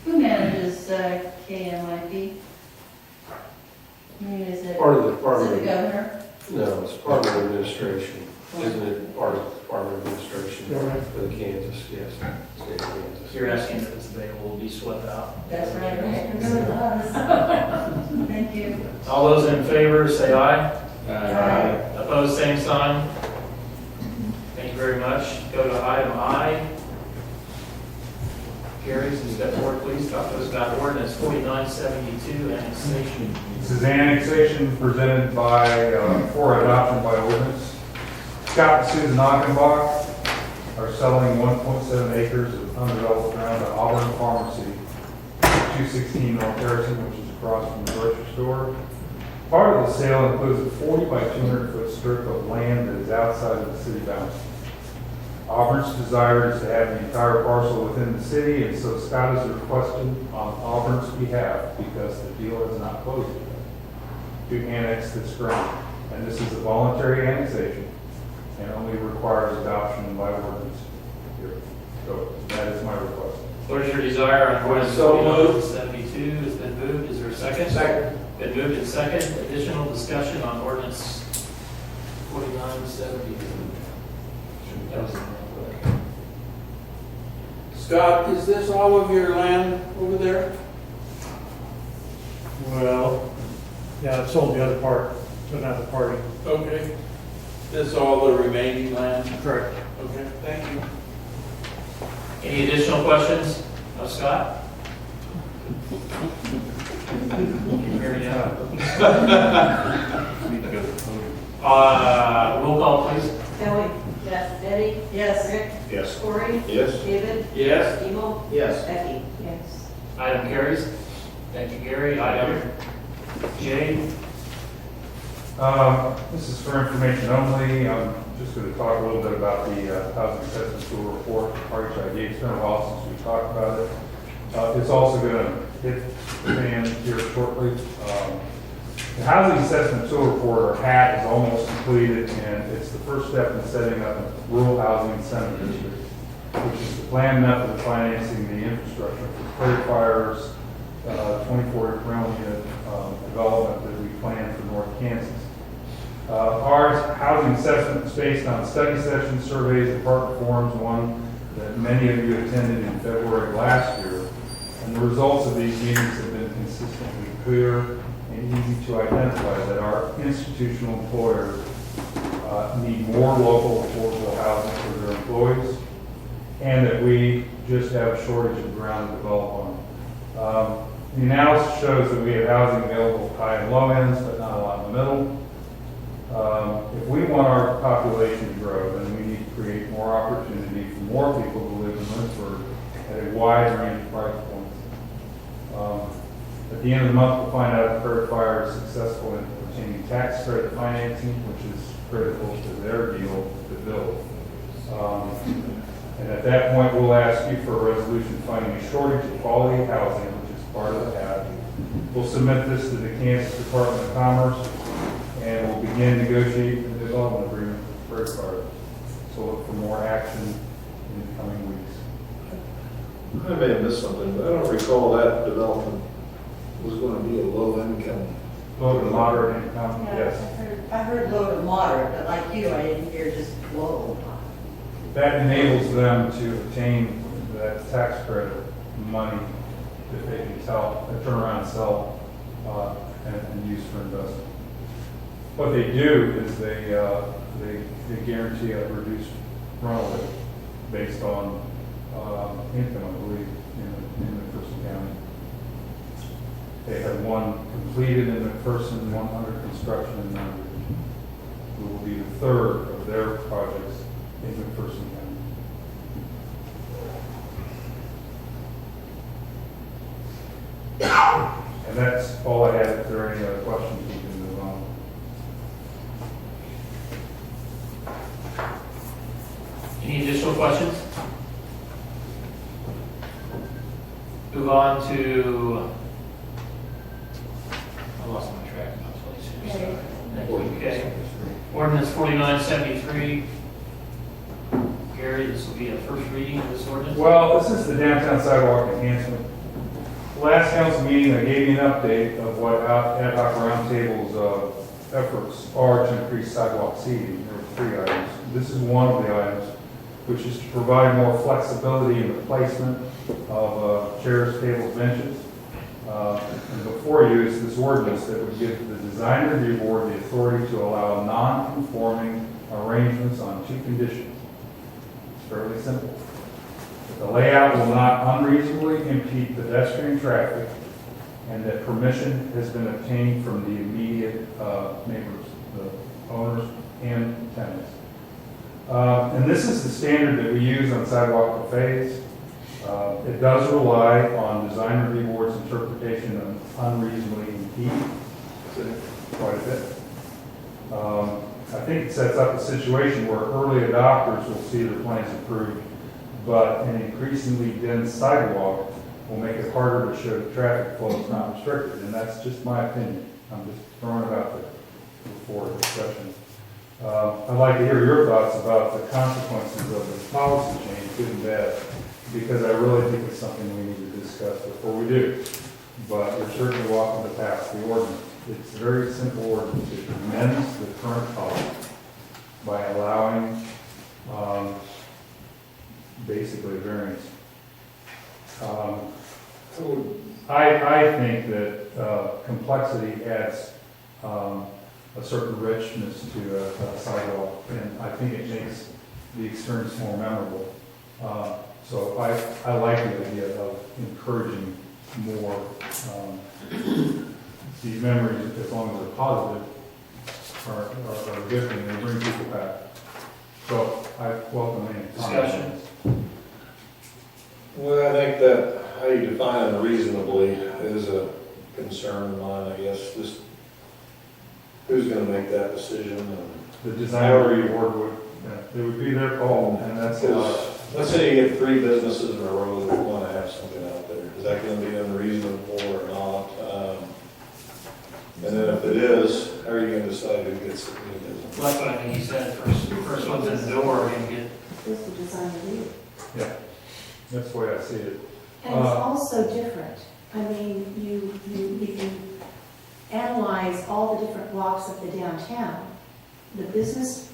I: Who manages KMIP? I mean, is it
E: Part of the
I: is it the governor?
E: No, it's part of the administration. Isn't it part of administration for the Kansas, yes, state of Kansas.
A: You're asking if it's available to be swept out.
I: That's right, right. It really was. Thank you.
A: All those in favor say aye.
I: Aye.
A: Opposed, same sign. Thank you very much. Go to item I. Gary, can you step forward, please? Talk to us about ordinance 4972, annexation.
N: This is annexation presented for adoption by ordinance. Scott and Susan Ogdenbach are selling 1.7 acres of undeveloped ground at Auburn Pharmacy, 216 North Harrison, which is across from the grocery store. Part of the sale includes a 40 by 200 foot strip of land that is outside of the city boundaries. Auburn's desire is to have the entire parcel within the city, and so Scott is requesting on Auburn's behalf, because the deal has not closed yet, to annex this ground. And this is a voluntary annexation and only requires adoption by ordinance here. So that is my request.
A: What is your desire on ordinance
L: So moved.
A: 4972? Has been moved. Is there a second?
H: Second.
A: Been moved and second. Additional discussion on ordinance 4972.
R: Scott, is this all of your land over there?
S: Well, yeah, I've sold the other part to another party.
R: Okay. This all the remaining land?
S: Correct.
R: Okay, thank you.
A: Any additional questions of Scott? Can you hear me now? Roll call, please.
O: Kelly? Yes. Betty? Yes. Rick?
J: Yes.
O: Corey?
L: Yes.
O: David?
A: Yes.
O: Emo?
H: Yes.
O: Becky? Yes.
A: Item carries. Thank you, Gary. Item J.
N: This is for information only. I'm just going to talk a little bit about the housing assessment tool report, RHID. It's been a while since we talked about it. It's also going to hit the fan here shortly. The housing assessment tool report, or HAT, is almost completed, and it's the first step in setting up a rural housing incentive district, which is the planned method of financing the infrastructure for clarifiers, 24 rental unit development that we plan for North Kansas. Our housing assessment is based on study sessions, surveys, and partner forums, one that many of you attended in February last year. And the results of these meetings have been consistently clear and easy to identify that our institutional employers need more local affordable housing for their employees, and that we just have a shortage of ground to develop on. The analysis shows that we have housing available at high and low ends, but not a lot in the middle. If we want our population to grow, then we need to create more opportunity for more people to live in Lindsborg at a wide range of price points. At the end of the month, we'll find out if Credit Fire is successful in obtaining tax credit financing, which is critical to their deal to build. And at that point, we'll ask you for a resolution finding a shortage of quality housing, which is part of the HAT. We'll submit this to the Kansas Department of Commerce, and we'll begin negotiating the development agreement with Credit Fire. So look for more action in the coming weeks.
L: I may have missed something, but I don't recall that development was going to be a low income.
N: Low to moderate income,
O: Yeah,
N: yes.
O: I heard
I: I heard low to moderate, but like you, I didn't hear just low.
K: That enables them to obtain that tax credit money that they can turn around and sell, and use for investment. What they do is they guarantee a reduced rental rate based on, income, I believe, in McPherson County. They have one completed in McPherson, one under construction in Mountain Ridge. It will be the third of their projects in McPherson County. And that's all I have. If there are any other questions, we can move on.
A: Any additional questions? Move on to, I lost my track of my place here. Sorry. Okay. Ordinance 4973. Gary, this will be a first reading of this ordinance?
K: Well, this is the downtown sidewalk enhancement. Last council meeting, I gave you an update of what ad hoc roundtable's efforts are to increase sidewalk seating. There were 3 items. This is one of the items, which is to provide more flexibility in the placement of chairs, tables, benches. And before you is this ordinance that would give the design review board the authority to allow non-conforming arrangements on 2 conditions. It's fairly simple. The layout will not unreasonably impede pedestrian traffic, and that permission has been obtained from the immediate neighbors, the owners and tenants. And this is the standard that we use on sidewalk cafes. It does rely on design review board's interpretation of unreasonably impede quite a bit. I think it sets up a situation where early adopters will see their plans approved, but an increasingly dense sidewalk will make it harder to show the traffic flow is not restricted, and that's just my opinion. I'm just throwing it out there for discussion. I'd like to hear your thoughts about the consequences of this policy change, good and bad, because I really think it's something we need to discuss before we do. But you're certainly welcome to pass the ordinance. It's a very simple ordinance. It amends the current policy by allowing basically a variance. I think that complexity adds a certain richness to a sidewalk, and I think it makes the experience more memorable. So I like the idea of encouraging more these memories, as long as they're positive, are a good thing. They bring people back. So I welcome any
A: Discussion.
L: Well, I think that how you define unreasonably is a concern of mine, I guess. Just who's going to make that decision? And
K: the design review board would, it would be their call, and that's
L: let's say you get 3 businesses in a row that want to have something out there. Is that going to be unreasonable or not? And then if it is, how are you going to decide who gets it?
A: Well, that's what I mean. He said first one's in the door are going to get.
O: Just the design review.
K: Yeah, that's the way I see it.
O: And it's also different. I mean, if you analyze all the different blocks of the downtown, the business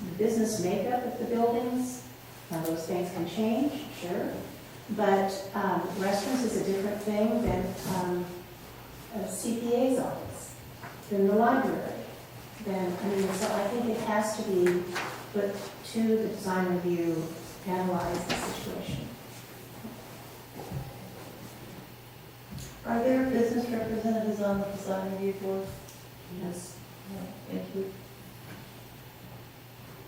O: makeup of the buildings, now those things can change, sure, but restaurants is a different thing than a CPA's office, than the library. So I think it has to be put to the design review, analyze the situation.
I: Are there business representatives on the design review board?
O: Yes.
I: Thank you.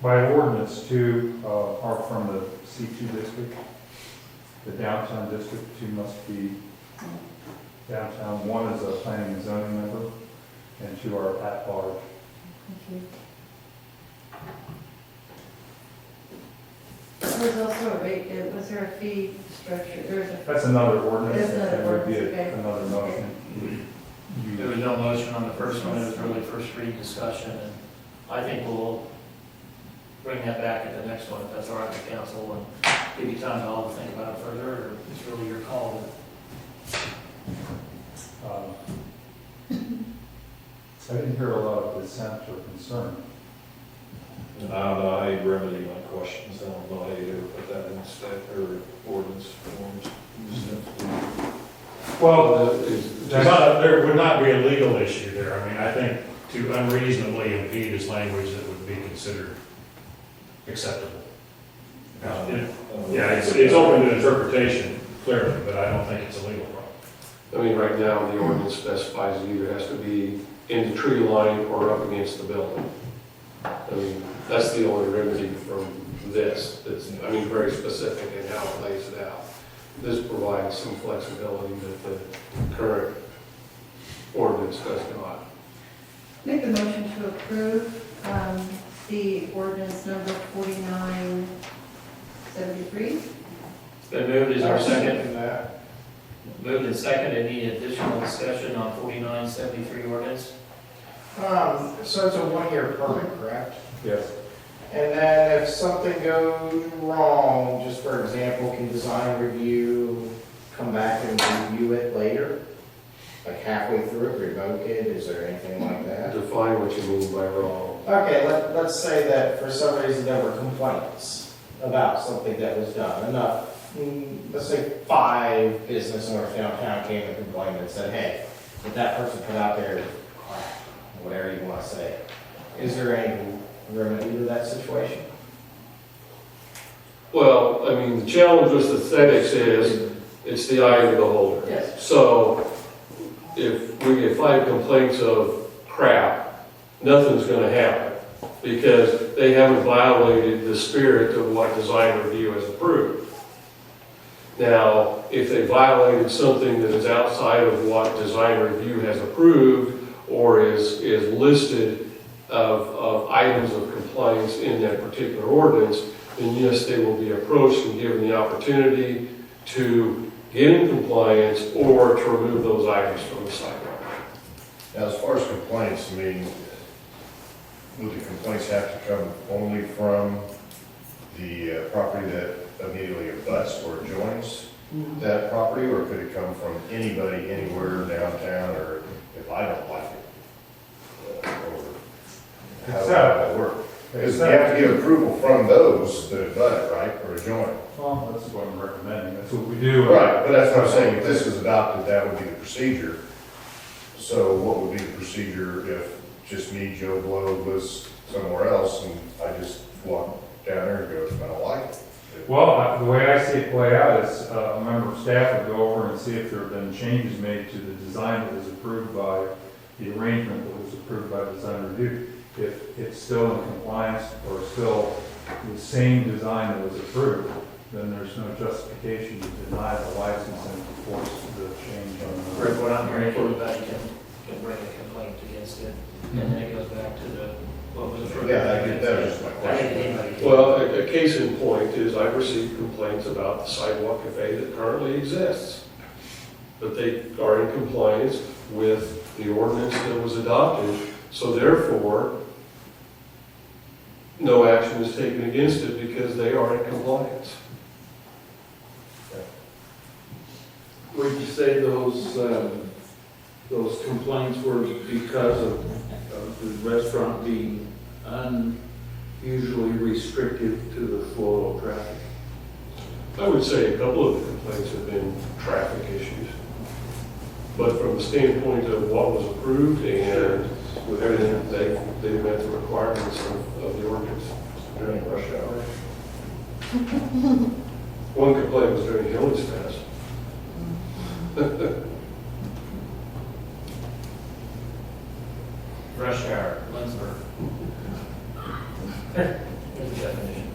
K: By ordinance, 2 are from the C2 district. The downtown district, 2 must be downtown. 1 is a planning and zoning member, and 2 are at large.
I: Thank you. There's also a rate, was there a fee structure?
K: That's another ordinance,
I: There's
K: and
I: another
K: would be
I: ordinance, okay.
K: another motion.
A: There was no motion on the first one. It was really first read discussion, and I think we'll bring that back at the next one, if that's all right with council, and give you time to all to think about it further, or it's really your call.
K: I didn't hear a lot of dissent or concern.
L: I don't know how you remedy my questions, I don't know how you ever put that in stat, or ordinance forms.
K: Well,
S: There would not be a legal issue there. I mean, I think to unreasonably impede is language that would be considered acceptable. Yeah, it's open to interpretation, clearly, but I don't think it's a legal problem.
E: I mean, right now, the ordinance specifies it either has to be in the tree line or up against the building. I mean, that's the only remedy from this. It's, I mean, very specific in how it lays it out. This provides some flexibility that the current ordinance does not.
I: Make the motion to approve the ordinance number 4973.
A: Been moved, is our second?
H: That.
A: Moved and second, any additional discussion on 4973 ordinance?
H: So it's a one-year permit, correct?
K: yes.
H: And then if something goes wrong, just for example, can design review come back and review it later? Like halfway through it, revoke it, is there anything like that?
E: Define what you mean by wrong.
H: Okay, let's say that for some reason there were complaints about something that was done, enough, let's say 5 business owners downtown came and complained and said, hey, what that person put out there is crap, whatever you want to say. Is there any remedy to that situation?
E: Well, I mean, the challenge with aesthetics is it's the eye of the beholder.
H: Yes.
E: So if we get 5 complaints of crap, nothing's going to happen because they haven't violated the spirit of what design review has approved. Now, if they violated something that is outside of what design review has approved or is listed of items of compliance in that particular ordinance, then yes, they will be approached and given the opportunity to get in compliance or to remove those items from the sidewalk.
J: Now, as far as complaints, I mean, would the complaints have to come only from the property that immediately abuts or adjoins that property, or could it come from anybody, anywhere downtown, or if I don't like it? Or how does that work? Because you have to get approval from those that abut it, right, or adjoin.
K: Well, that's what I'm recommending, that's what we do.
J: Right, but that's what I'm saying, if this is adopted, that would be the procedure. So what would be the procedure if just me, Joe Blow, was somewhere else, and I just walk down there and go, I don't like it?
K: Well, the way I see it play out is a member of staff would go over and see if there have been changes made to the design that was approved by the arrangement that was approved by design review. If it's still in compliance or still the same design that was approved, then there's no justification to deny the license and force the change on the.
A: Rick, what I'm hearing, everybody can bring a complaint against it, and then it goes back to the, what was approved.
J: Yeah, that was just my question.
E: Well, a case in point is I've received complaints about the sidewalk cafe that currently exists, but they are in compliance with the ordinance that was adopted, so therefore, no action is taken against it because they are in compliance.
S: Would you say those complaints were because of the restaurant being unusually restrictive to the flow of traffic?
E: I would say a couple of the complaints have been traffic issues. But from the standpoint of what was approved and with everything, they met the requirements of the ordinance during rush hour. One complaint was during Hillings Fest.
A: Rush hour, Lindsborg. Here's the definition.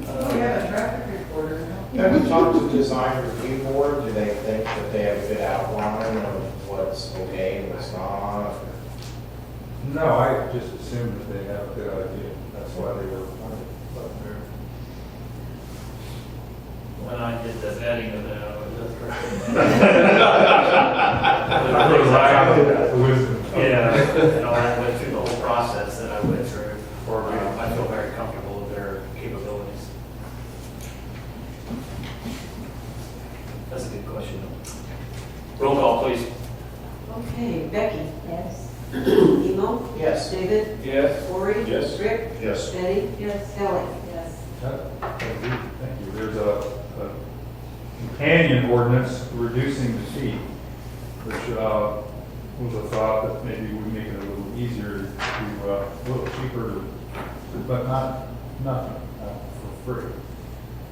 F: We have a traffic reporter now.
H: Have we talked to the design review board? Do they think that they have a good outline of what's okay and what's not?
K: No, I just assumed that they have a good idea, that's why they were appointed up there.
A: When I did the vetting of that, I was just Yeah, and I went through the whole process that I went through. I feel very comfortable with their capabilities. That's a good question. Roll call, please.
R: Okay, Becky?
O: Yes.
R: Emo?
H: Yes.
R: David?
L: Yes.
R: Cory?
L: Yes.
R: Rick?
J: Yes.
O: Betty? Yes. Kelly? Yes.
K: Thank you. There's a companion ordinance reducing the fee, which was a thought that maybe would make it a little easier to, a little cheaper, but not nothing for free.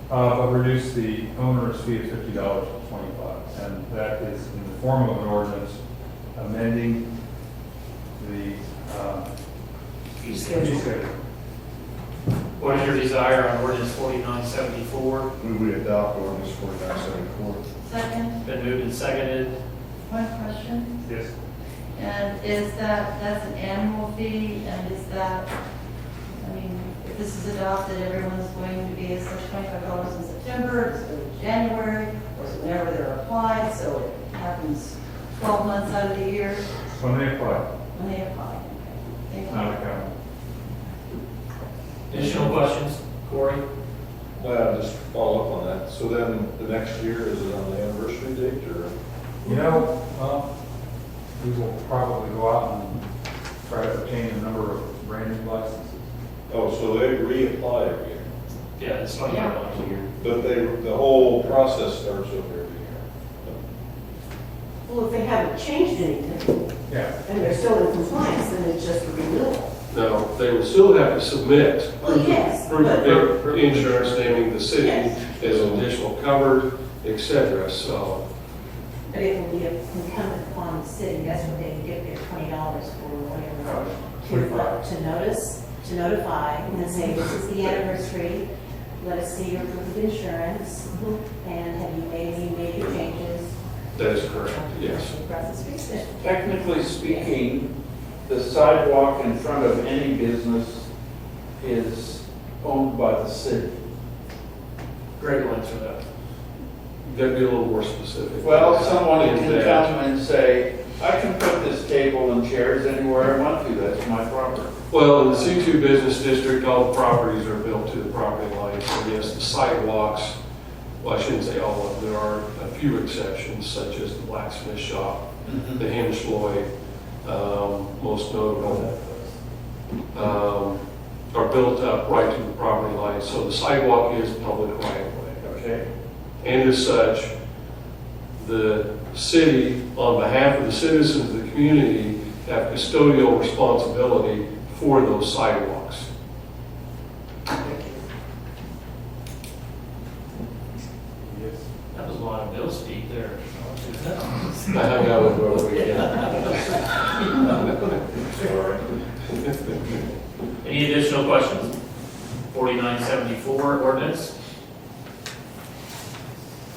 K: But reduce the owner's fee of $50 to $25, and that is in the form of an ordinance amending the fee schedule.
A: What is your desire on ordinance 4974?
J: We adopt ordinance 4974.
I: Second,
A: Been moved and seconded.
I: one question,
K: Yes.
I: and is that's an annual fee, and is that, I mean, if this is adopted, everyone's going to be assessed $25 in September, it's in January, or is it whenever they're applied, so it happens 12 months out of the year
K: When they apply,
I: when they apply? Thank you.
K: not account.
A: Additional questions? Corey?
L: Just follow up on that. So then the next year, is it on the anniversary date or?
K: You know, we will probably go out and try to obtain a number of brand new licenses.
L: Oh, so they reapply every year,
A: Yeah, it's $25 a year.
L: but the whole process starts over every year.
R: Well, if they haven't changed anything,
K: Yeah.
R: and they're still in compliance, then it's just a renewal.
E: No, they would still have to submit
R: Well, yes,
E: proof
R: but-
E: of insurance naming the city
R: Yes.
E: as additional covered, et cetera, so.
O: But it will be incumbent upon the city, that's what they get their $20 for, or whatever, to notify and say, this is the anniversary, let us see your proof of insurance, and have you made any major changes?
E: That is correct, yes.
O: Process fixed it.
B: Technically speaking, the sidewalk in front of any business is owned by the city.
A: Great one for that.
E: You gotta be a little more specific.
B: Well, someone
E: In
B: can
E: that-
B: come and say, I can put this table and chairs anywhere I want to, that's my property.
E: Well, in the C2 business district, all the properties are built to the property line, so yes, the sidewalks, well, I shouldn't say all of them, there are a few exceptions, such as the blacksmith shop, the Hinge Floyd, most notable, are built up right to the property line, so the sidewalk is public right of way.
B: Okay.
E: And as such, the city, on behalf of the citizens of the community, have custodial responsibility for those sidewalks.
K: Yes.
A: That was a lot of Bill speak there.
E: I hung out with her over the weekend.
A: Any additional questions? 4974 ordinance?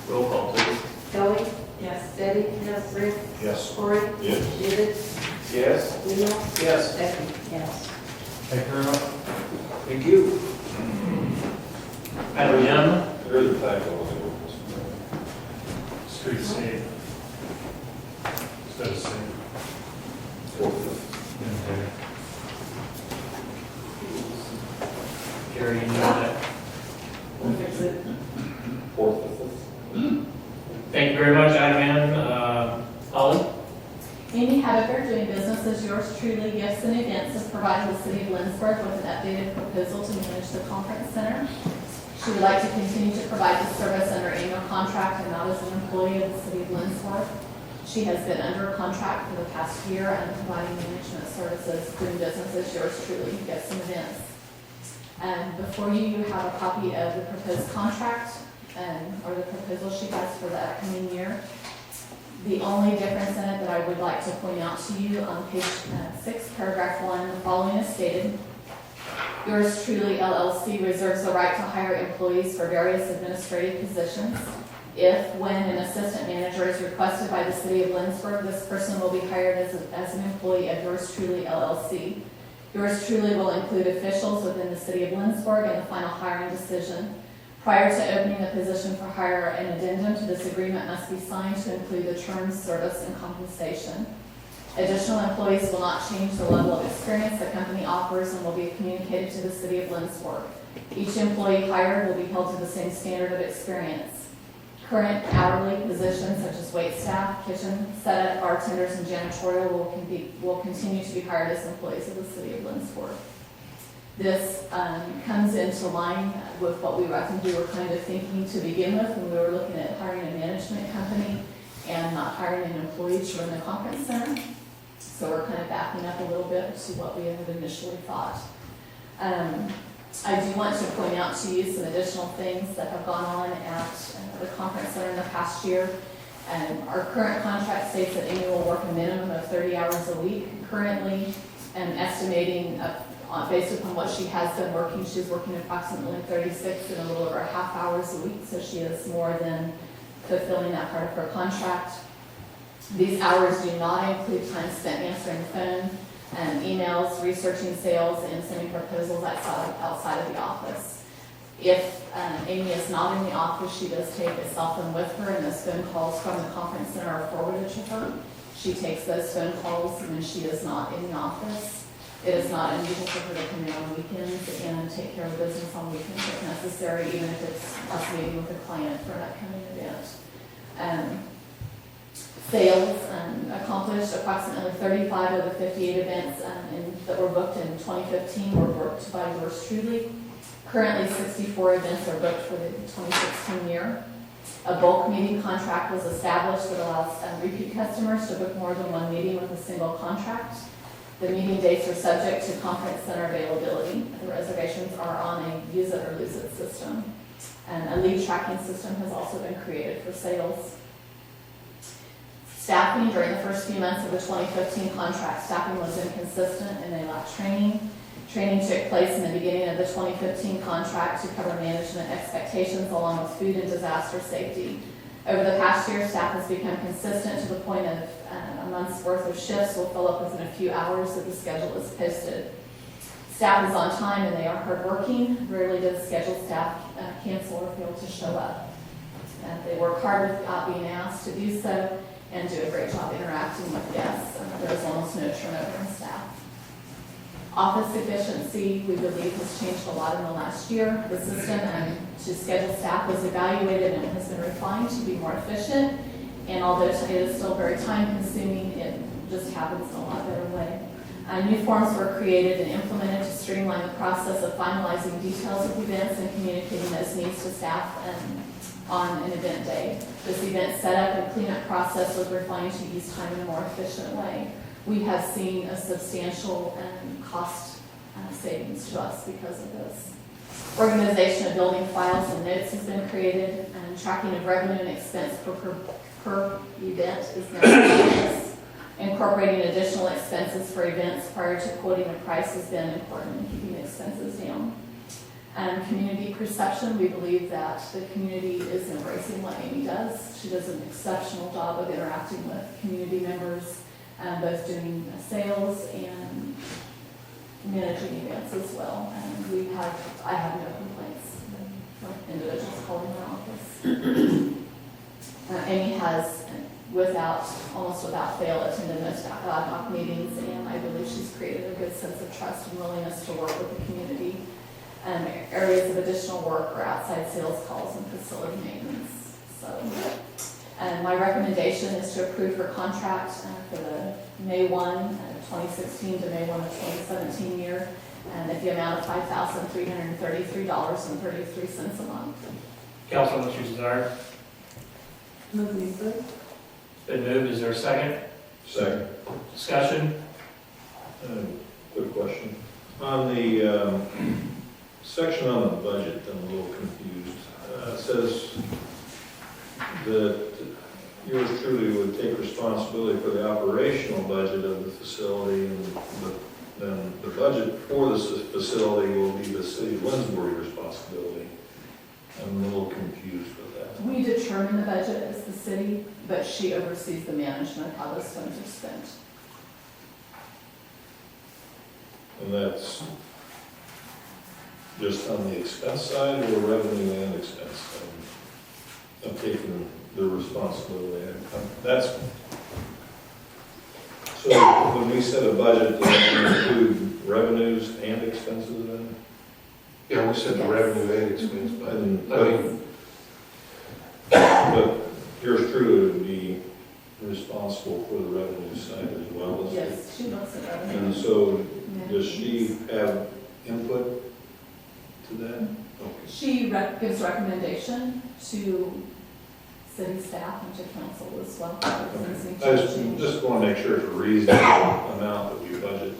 A: Roll call, please.
O: Kelly?
F: Yes.
O: Betty? Yes. Rick?
J: Yes.
O: Corey?
J: Yes.
O: David?
B: Yes?
O: Leo?
B: Yes.
O: Becky? Yes.
K: Thank you very much.
B: Thank you.
A: Item M,
L: There is a typo on the ordinance.
S: Street save. Instead of save.
A: Gary, you know that.
F: We'll fix it.
L: Fourth to fifth.
A: Thank you very much, item M. Holly?
M: Amy Habecker, doing business as yours truly, Gifts and Events, is providing the city of Lindsborg with an updated proposal to manage the conference center. She would like to continue to provide the service under annual contract and not as an employee of the city of Lindsborg. She has been under contract for the past year and providing management services, doing business as yours truly, Gifts and Events. And before you, you have a copy of the proposed contract or the proposal she has for the upcoming year. The only difference in it that I would like to point out to you on page 6, paragraph 1, the following is stated. Yours truly, LLC, reserves the right to hire employees for various administrative positions. If, when an assistant manager is requested by the city of Lindsborg, this person will be hired as an employee of Yours truly, LLC. Yours truly will include officials within the city of Lindsborg in the final hiring decision. Prior to opening the position for hire, an addendum to this agreement must be signed to include the terms, service, and compensation. Additional employees will not change the level of experience the company offers and will be communicated to the city of Lindsborg. Each employee hired will be held to the same standard of experience. Current hourly positions such as wait staff, kitchen setup, bartenders, and janitorial will continue to be hired as employees of the city of Lindsborg. This comes into line with what we were kind of thinking to begin with when we were looking at hiring a management company and not hiring an employee to run the conference center. So we're kind of backing up a little bit to what we had initially thought. I do want to point out to you some additional things that have gone on at the conference center in the past year. Our current contract states that Amy will work a minimum of 30 hours a week. Currently, estimating based upon what she has been working, she's working approximately 36 and a little over a half hours a week, so she is more than fulfilling that part of her contract. These hours do not include time spent answering the phone, emails, researching sales, and sending proposals outside of the office. If Amy is not in the office, she does take a cell phone with her, and those phone calls from the conference center are forwarded to her. She takes those phone calls when she is not in the office. It is not unusual for her to come in on weekends and take care of business on weekends if necessary, even if it's us meeting with a client for an upcoming event. Sales accomplished approximately 35 of the 58 events that were booked in 2015 were booked by yours truly. Currently, 64 events are booked for the 2016 year. A bulk meeting contract was established that allows repeat customers to book more than one meeting with a single contract. The meeting dates are subject to conference center availability. The reservations are on a use it or lose it system. A lead tracking system has also been created for sales. Staffing during the first few months of the 2015 contract, staffing was inconsistent and they lacked training. Training took place in the beginning of the 2015 contract to cover management expectations along with food and disaster safety. Over the past year, staff has become consistent to the point of a month's worth of shifts will fill up within a few hours that the schedule is posted. Staff is on time and they are hardworking. Rarely does scheduled staff cancel or fail to show up. They work hard without being asked to do so and do a great job interacting with guests. There is almost no turnover in staff. Office efficiency, we believe, has changed a lot in the last year. The system to schedule staff was evaluated and has been refined to be more efficient. And although it is still very time consuming, it just happens in a lot better way. New forms were created and implemented to streamline the process of finalizing details of events and communicating those needs to staff on an event day. This event setup and cleanup process was refined to use time in a more efficient way. We have seen a substantial cost savings to us because of this. Organization of building files and notes has been created, and tracking of revenue and expense per event is now in place. Incorporating additional expenses for events prior to quoting a price has been important in keeping expenses down. Community perception, we believe that the community is embracing what Amy does. She does an exceptional job of interacting with community members, both doing sales and managing events as well. And I have no complaints from individuals calling her office. Amy has, almost without fail, attended most ad hoc meetings, and I believe she's created a good sense of trust and willingness to work with the community. Areas of additional work are outside sales calls and facility maintenance. So, my recommendation is to approve her contract for the May 1, 2016 to May 1 of 2017 year, and at the amount of $5,333.33 a month.
A: Council, what's your desire?
R: Move me through.
A: Been moved, is there a second?
L: Second.
A: Discussion?
L: Quick question. On the section on the budget, I'm a little confused. It says that yours truly would take responsibility for the operational budget of the facility, and then the budget for this facility will be the city of Lindsborg responsibility. I'm a little confused with that.
M: We determine the budget as the city, but she oversees the management of how those funds are spent.
L: And that's just on the expense side or revenue and expense side of taking the responsibility? That's, so when we set a budget, does that include revenues and expenses then?
E: Yeah, we set the revenue and expense,
L: but yours truly would be responsible for the revenue side as well as.
M: Yes, she looks at revenue.
L: And so does she have input
M: gives recommendation to city staff and to council as well.
L: I just want to make sure it's a reasonable amount that we budget.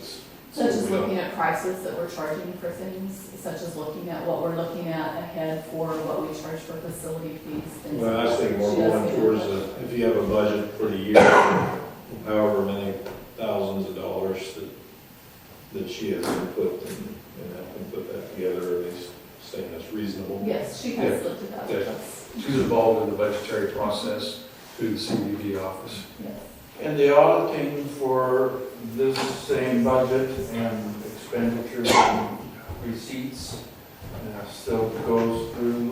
M: Such as looking at prices that we're charging for things, such as looking at what we're looking at ahead for what we charge for facility fees. Things
L: Well, I was
M: like that.
L: thinking more
M: She does
L: going
M: give
L: towards
M: that.
L: if you have a budget for the year, however many thousands of dollars that she has input, and I can put that together, at least saying that's reasonable.
M: Yes, she has looked at that with us.
E: She's involved in the budgetary process through the CDD office.
M: Yes.
T: And the auditing for this same budget and expenditures and receipts still goes through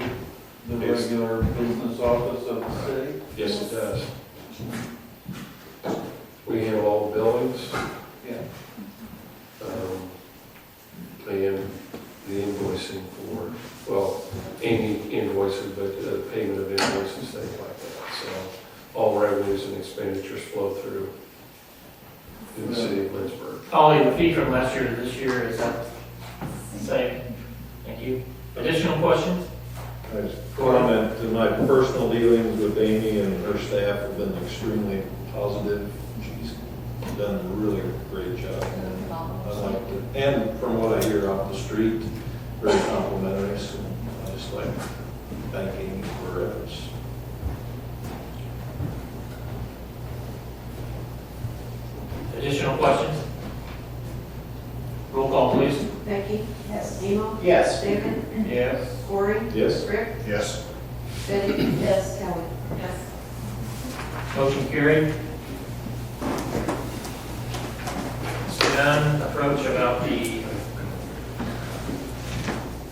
T: the
E: Yes.
T: regular business office of the city?
E: Yes, it does. We handle all the billings.
T: Yeah.
E: And the invoicing for, well, Amy invoices, but payment of invoices, things like that. So all revenues and expenditures flow through the city of Lindsborg.
A: Holly, the fee from last year to this year, is that the same? Thank you. Additional questions?
L: I just comment that my personal dealings with Amy and her staff have been extremely positive. She's done a really great job. I liked it. And from what I hear off the street, very complimentary, so I just like to thank Amy for her efforts.
A: Additional questions? Roll call, please.
O: Becky? Yes. Emo?
H: Yes.
O: David?
A: Yes.
O: Corey?
L: Yes.
O: Rick?
J: Yes.
O: Betty? Yes. Kelly?
F: Yes.
A: Motion carried. Mr. Dunn, approach about the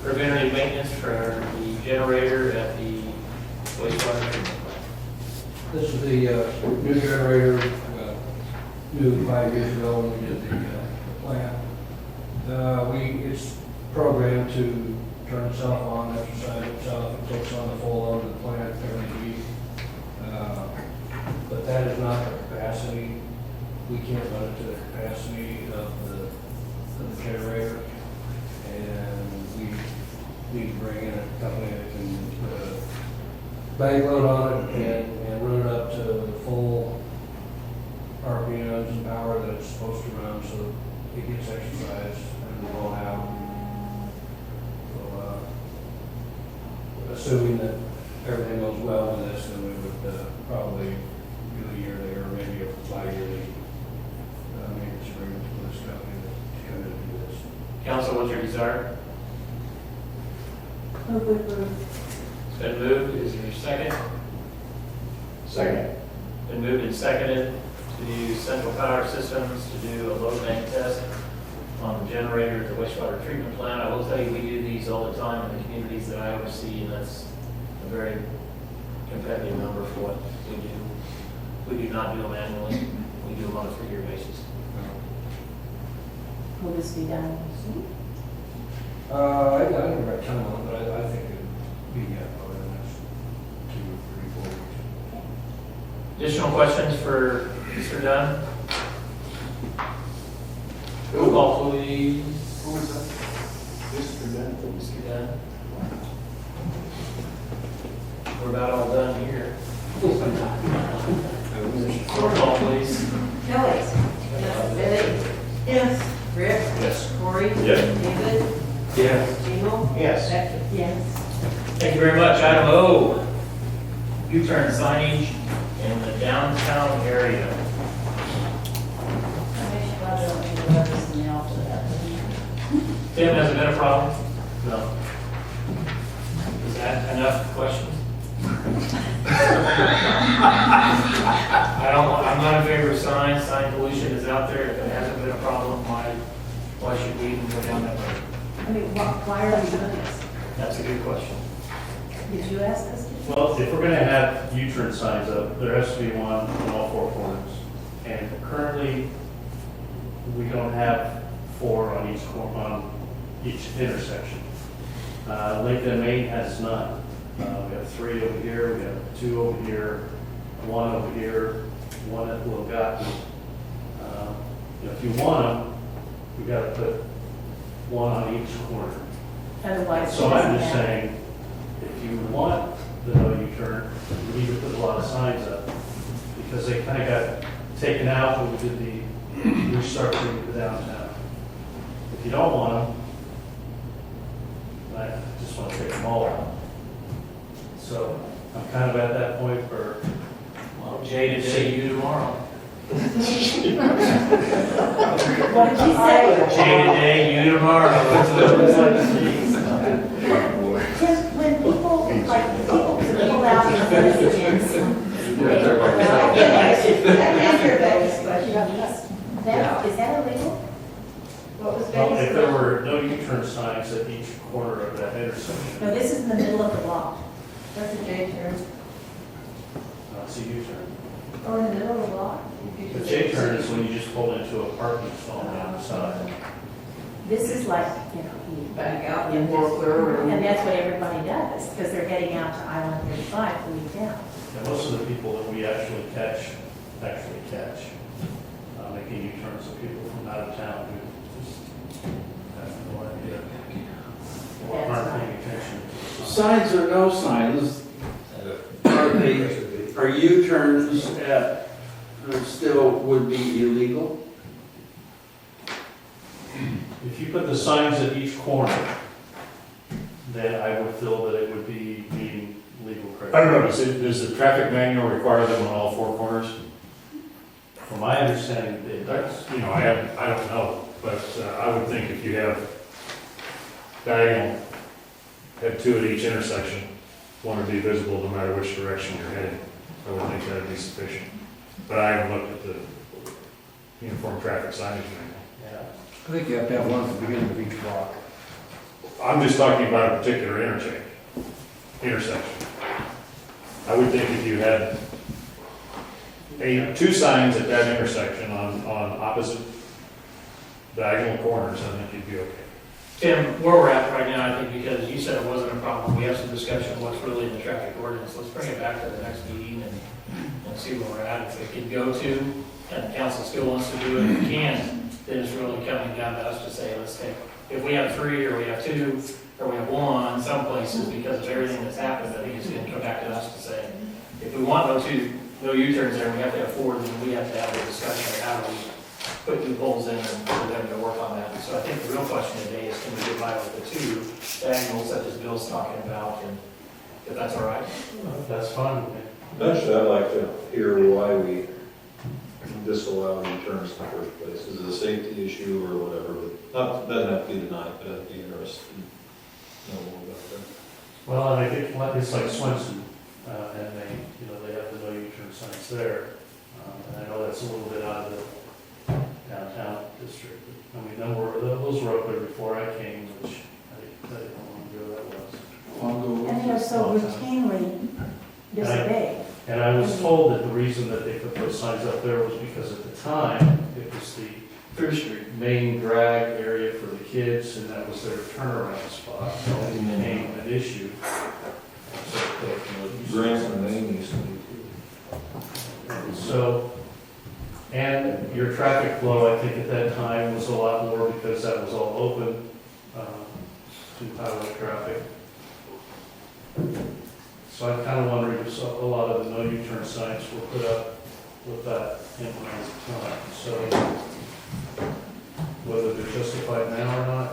A: preventative maintenance for the generator at the wastewater treatment plant.
S: This is the new generator, new 5 years ago when we did the plant. It's programmed to turn itself on, exercise itself, it takes on the full load of the plant every week. But that is not the capacity. We can't run it to the capacity of the generator. And we need to bring in a company that can put a bank load on it and run it up to the full RPMs and power that it's supposed to run so it gets exercised and blown out. So, assuming that everything goes well with this, then we would probably do a yearly or maybe a bi-yearly maintenance agreement with this company to come in and do this.
A: Council, what's your desire?
O: Move to approve.
A: It's been moved. Is there a second?
H: Second.
A: Been moved and seconded to use Central Power Systems to do a load bank test on the generator at the wastewater treatment plant. I will tell you, we do these all the time in the communities that I oversee, and that's a very competitive number for what we do. We do not do them annually. We do them on a 3-year basis.
O: Will this be done soon?
S: I don't know about time on it, but I think it'd be over the next 2 or 3, 4 weeks.
A: Additional questions for Mr. Dunn? Roll call, please.
E: Who was that? Mr. Dunn?
A: Mr. Dunn. We're about all done here. Roll call, please.
O: Kelly? Yes. Betty? Yes. Rick?
J: Yes.
O: Corey?
L: Yes.
O: David?
A: Yes.
O: Emo?
H: Yes.
O: Becky? Yes.
A: Thank you very much. Item O, U-turn signage in the downtown area.
I: I wish I don't need to letters in the alphabet.
A: Tim, has it been a problem? No. Is that enough questions? I'm not in favor of signs. Sign pollution is out there. If it hasn't been a problem, why should we even go down that road?
O: I mean, why are we doing this?
A: That's a good question.
O: Did you ask us to?
U: Well, if we're gonna have U-turn signs up, there has to be one on all 4 corners. And currently, we don't have 4 on each intersection. Lincoln and Main has none. We have 3 over here, we have 2 over here, 1 over here, 1 at Little Gotten. If you want them, we gotta put 1 on each corner.
O: Otherwise.
U: So I'm just saying, taken out when we did the restructuring of the downtown. If you don't want them, I just want to take them all out. So I'm kind of at that point where,
A: Well, Jay today, you tomorrow.
O: What did you say?
A: Jay today, you tomorrow. That's what it was like to see.
O: Just when people, like, people pull out their messages. Answer Betty's question. Is that illegal? What was
U: well,
O: Betty's
U: if there
O: question?
U: were no U-turn signs at each corner of that intersection,
O: No, this is in the middle of the block.
I: That's a J turn.
U: that's a U-turn.
I: Oh, in the middle of the block?
U: The J-turn is when you just pull into a parking stall on the other side.
O: This is like, you know, you
Q: Back out and walk through.
O: and that's what everybody does, because they're heading out to Island 35 to leave town.
U: And most of the people that we actually catch, making U-turns are people from out of town who just have no idea. Or aren't paying attention.
T: Signs or no signs, are U-turns still would be illegal?
U: If you put the signs at each corner, then I would feel that it would be meeting legal
B: I
U: criteria.
B: don't know, does the traffic manual require them on all four corners?
U: From my understanding, it does.
B: You know, I don't know, but I would think if you have diagonal, have two at each intersection, one would be visible no matter which direction you're heading. I would think that would be sufficient. But I haven't looked at the uniform traffic signage manual.
U: Yeah.
S: I think you have to have one at the beginning of each block.
B: I'm just talking about a particular intersection. I would think if you had two signs at that intersection on opposite diagonal corners, I think you'd be okay.
A: Tim, where we're at right now, I think because you said it wasn't a problem, we have some discussion of what's really in the traffic ordinance. Let's bring it back to the next meeting and see where we're at. If it could go to, and council still wants to do it, we can, then it's really coming down to us to say, let's take, if we have 3 or we have 2 or we have 1, some places, because of everything that's happened, I think it's gonna come back to us to say, if we want no U-turns there, we have to have 4, then we have to have a discussion of how do we put loopholes in and for them to work on that. So I think the real question today is, can we get by with the 2 diagonals that this Bill's talking about, and if that's all right?
U: That's fine with me.
L: Eventually, I'd like to hear why we disallow U-turns in the first place. Is it a safety issue or whatever? But doesn't have to be tonight, but I'd be interested in knowing more about that.
U: Well, and I think it's like Swenson, and they have the no U-turn signs there. And I know that's a little bit out of the downtown district. I mean, those were up there before I came, which I don't know how long ago that was.
O: And they're so routinely disobeyed.
U: And I was told that the reason that they put those signs up there was because at the time, it was the
A: Through Street.
U: main drag area for the kids, and that was their turnaround spot. So it became an issue.
L: Grants and name used to be
U: So, and your traffic flow, I think at that time was a lot more because that was all open to highway traffic. So I'm kind of wondering if a lot of the no U-turn signs were put up with that in mind at the time. So whether they're justified now or not.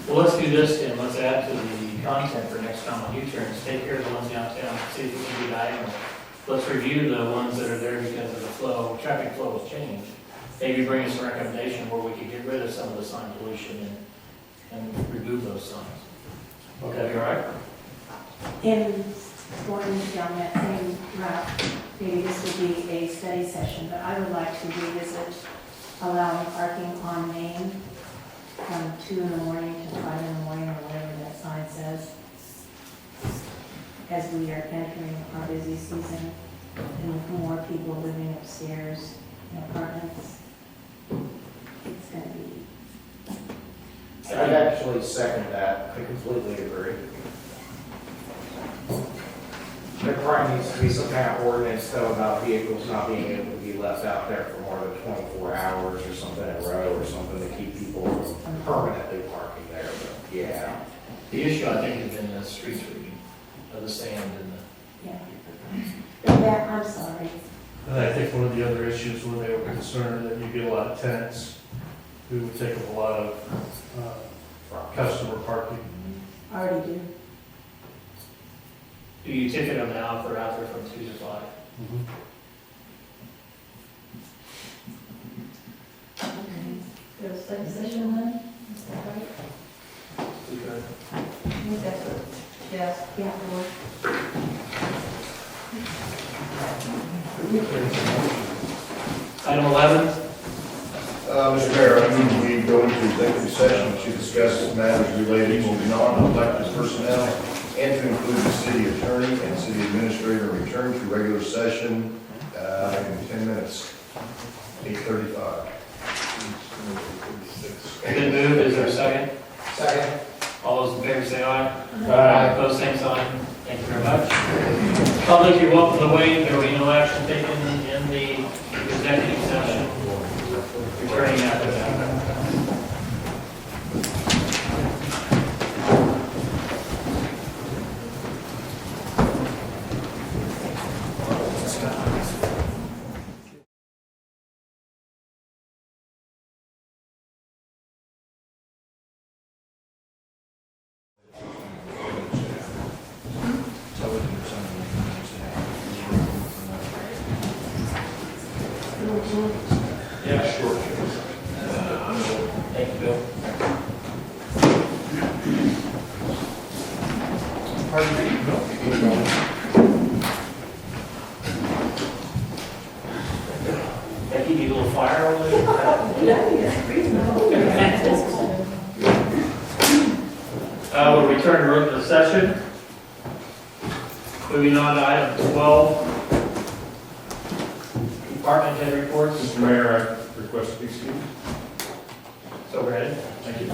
A: Well, let's do this, Tim. Let's add to the content for next time on U-turns. Take care of the ones downtown, see if we can do diagonal. Let's review the ones that are there because of the flow, traffic flow has changed. Maybe bring us a recommendation where we could get rid of some of the sign pollution and remove those signs. Okay, you all right?
O: In going down that same route, maybe this would be a study session, but I would like to revisit allowing parking on Main from 2 in the morning to 5 in the morning, or whatever that sign says, as we are entering our busy season, and with more people living upstairs in apartments. It's going to be.
H: I'd actually second that. I completely agree. There probably needs to be some kind of ordinance though about vehicles not being able to be left out there for more than 24 hours or something in a row or something to keep people from permanently parking there, but yeah.
A: The issue, I think, has been the street sweeping of the sand and the.
O: Yeah. But that, I'm sorry.
U: And I think one of the other issues where they were concerned that you get a lot of tenants who would take up a lot of customer parking.
O: Already do.
A: Do you ticket them now if they're out there from 2 to 5?
I: There's study session then, is that right? I think that's what, yes, yeah,
A: Item 11,
J: Mr. Mayor, I move we go into executive session to discuss matters related to non-elected personnel and to include the city attorney and city administrator. Return to regular session in 10 minutes, 8:35.
A: been moved, is there a second?
H: Second.
A: All those in favor say aye. Aye. Opposed, same sign. Thank you very much. Public, you're welcome to wait. There will be no action taken in the executive session. Returning after that.
L: Yeah, sure.
A: Thank you, Bill. Becky, need a little fire over there? We'll return to regular session. Moving on to item 12. Department head reports.
K: Mr. Mayor, I request to be excused.
A: So ready. Thank you.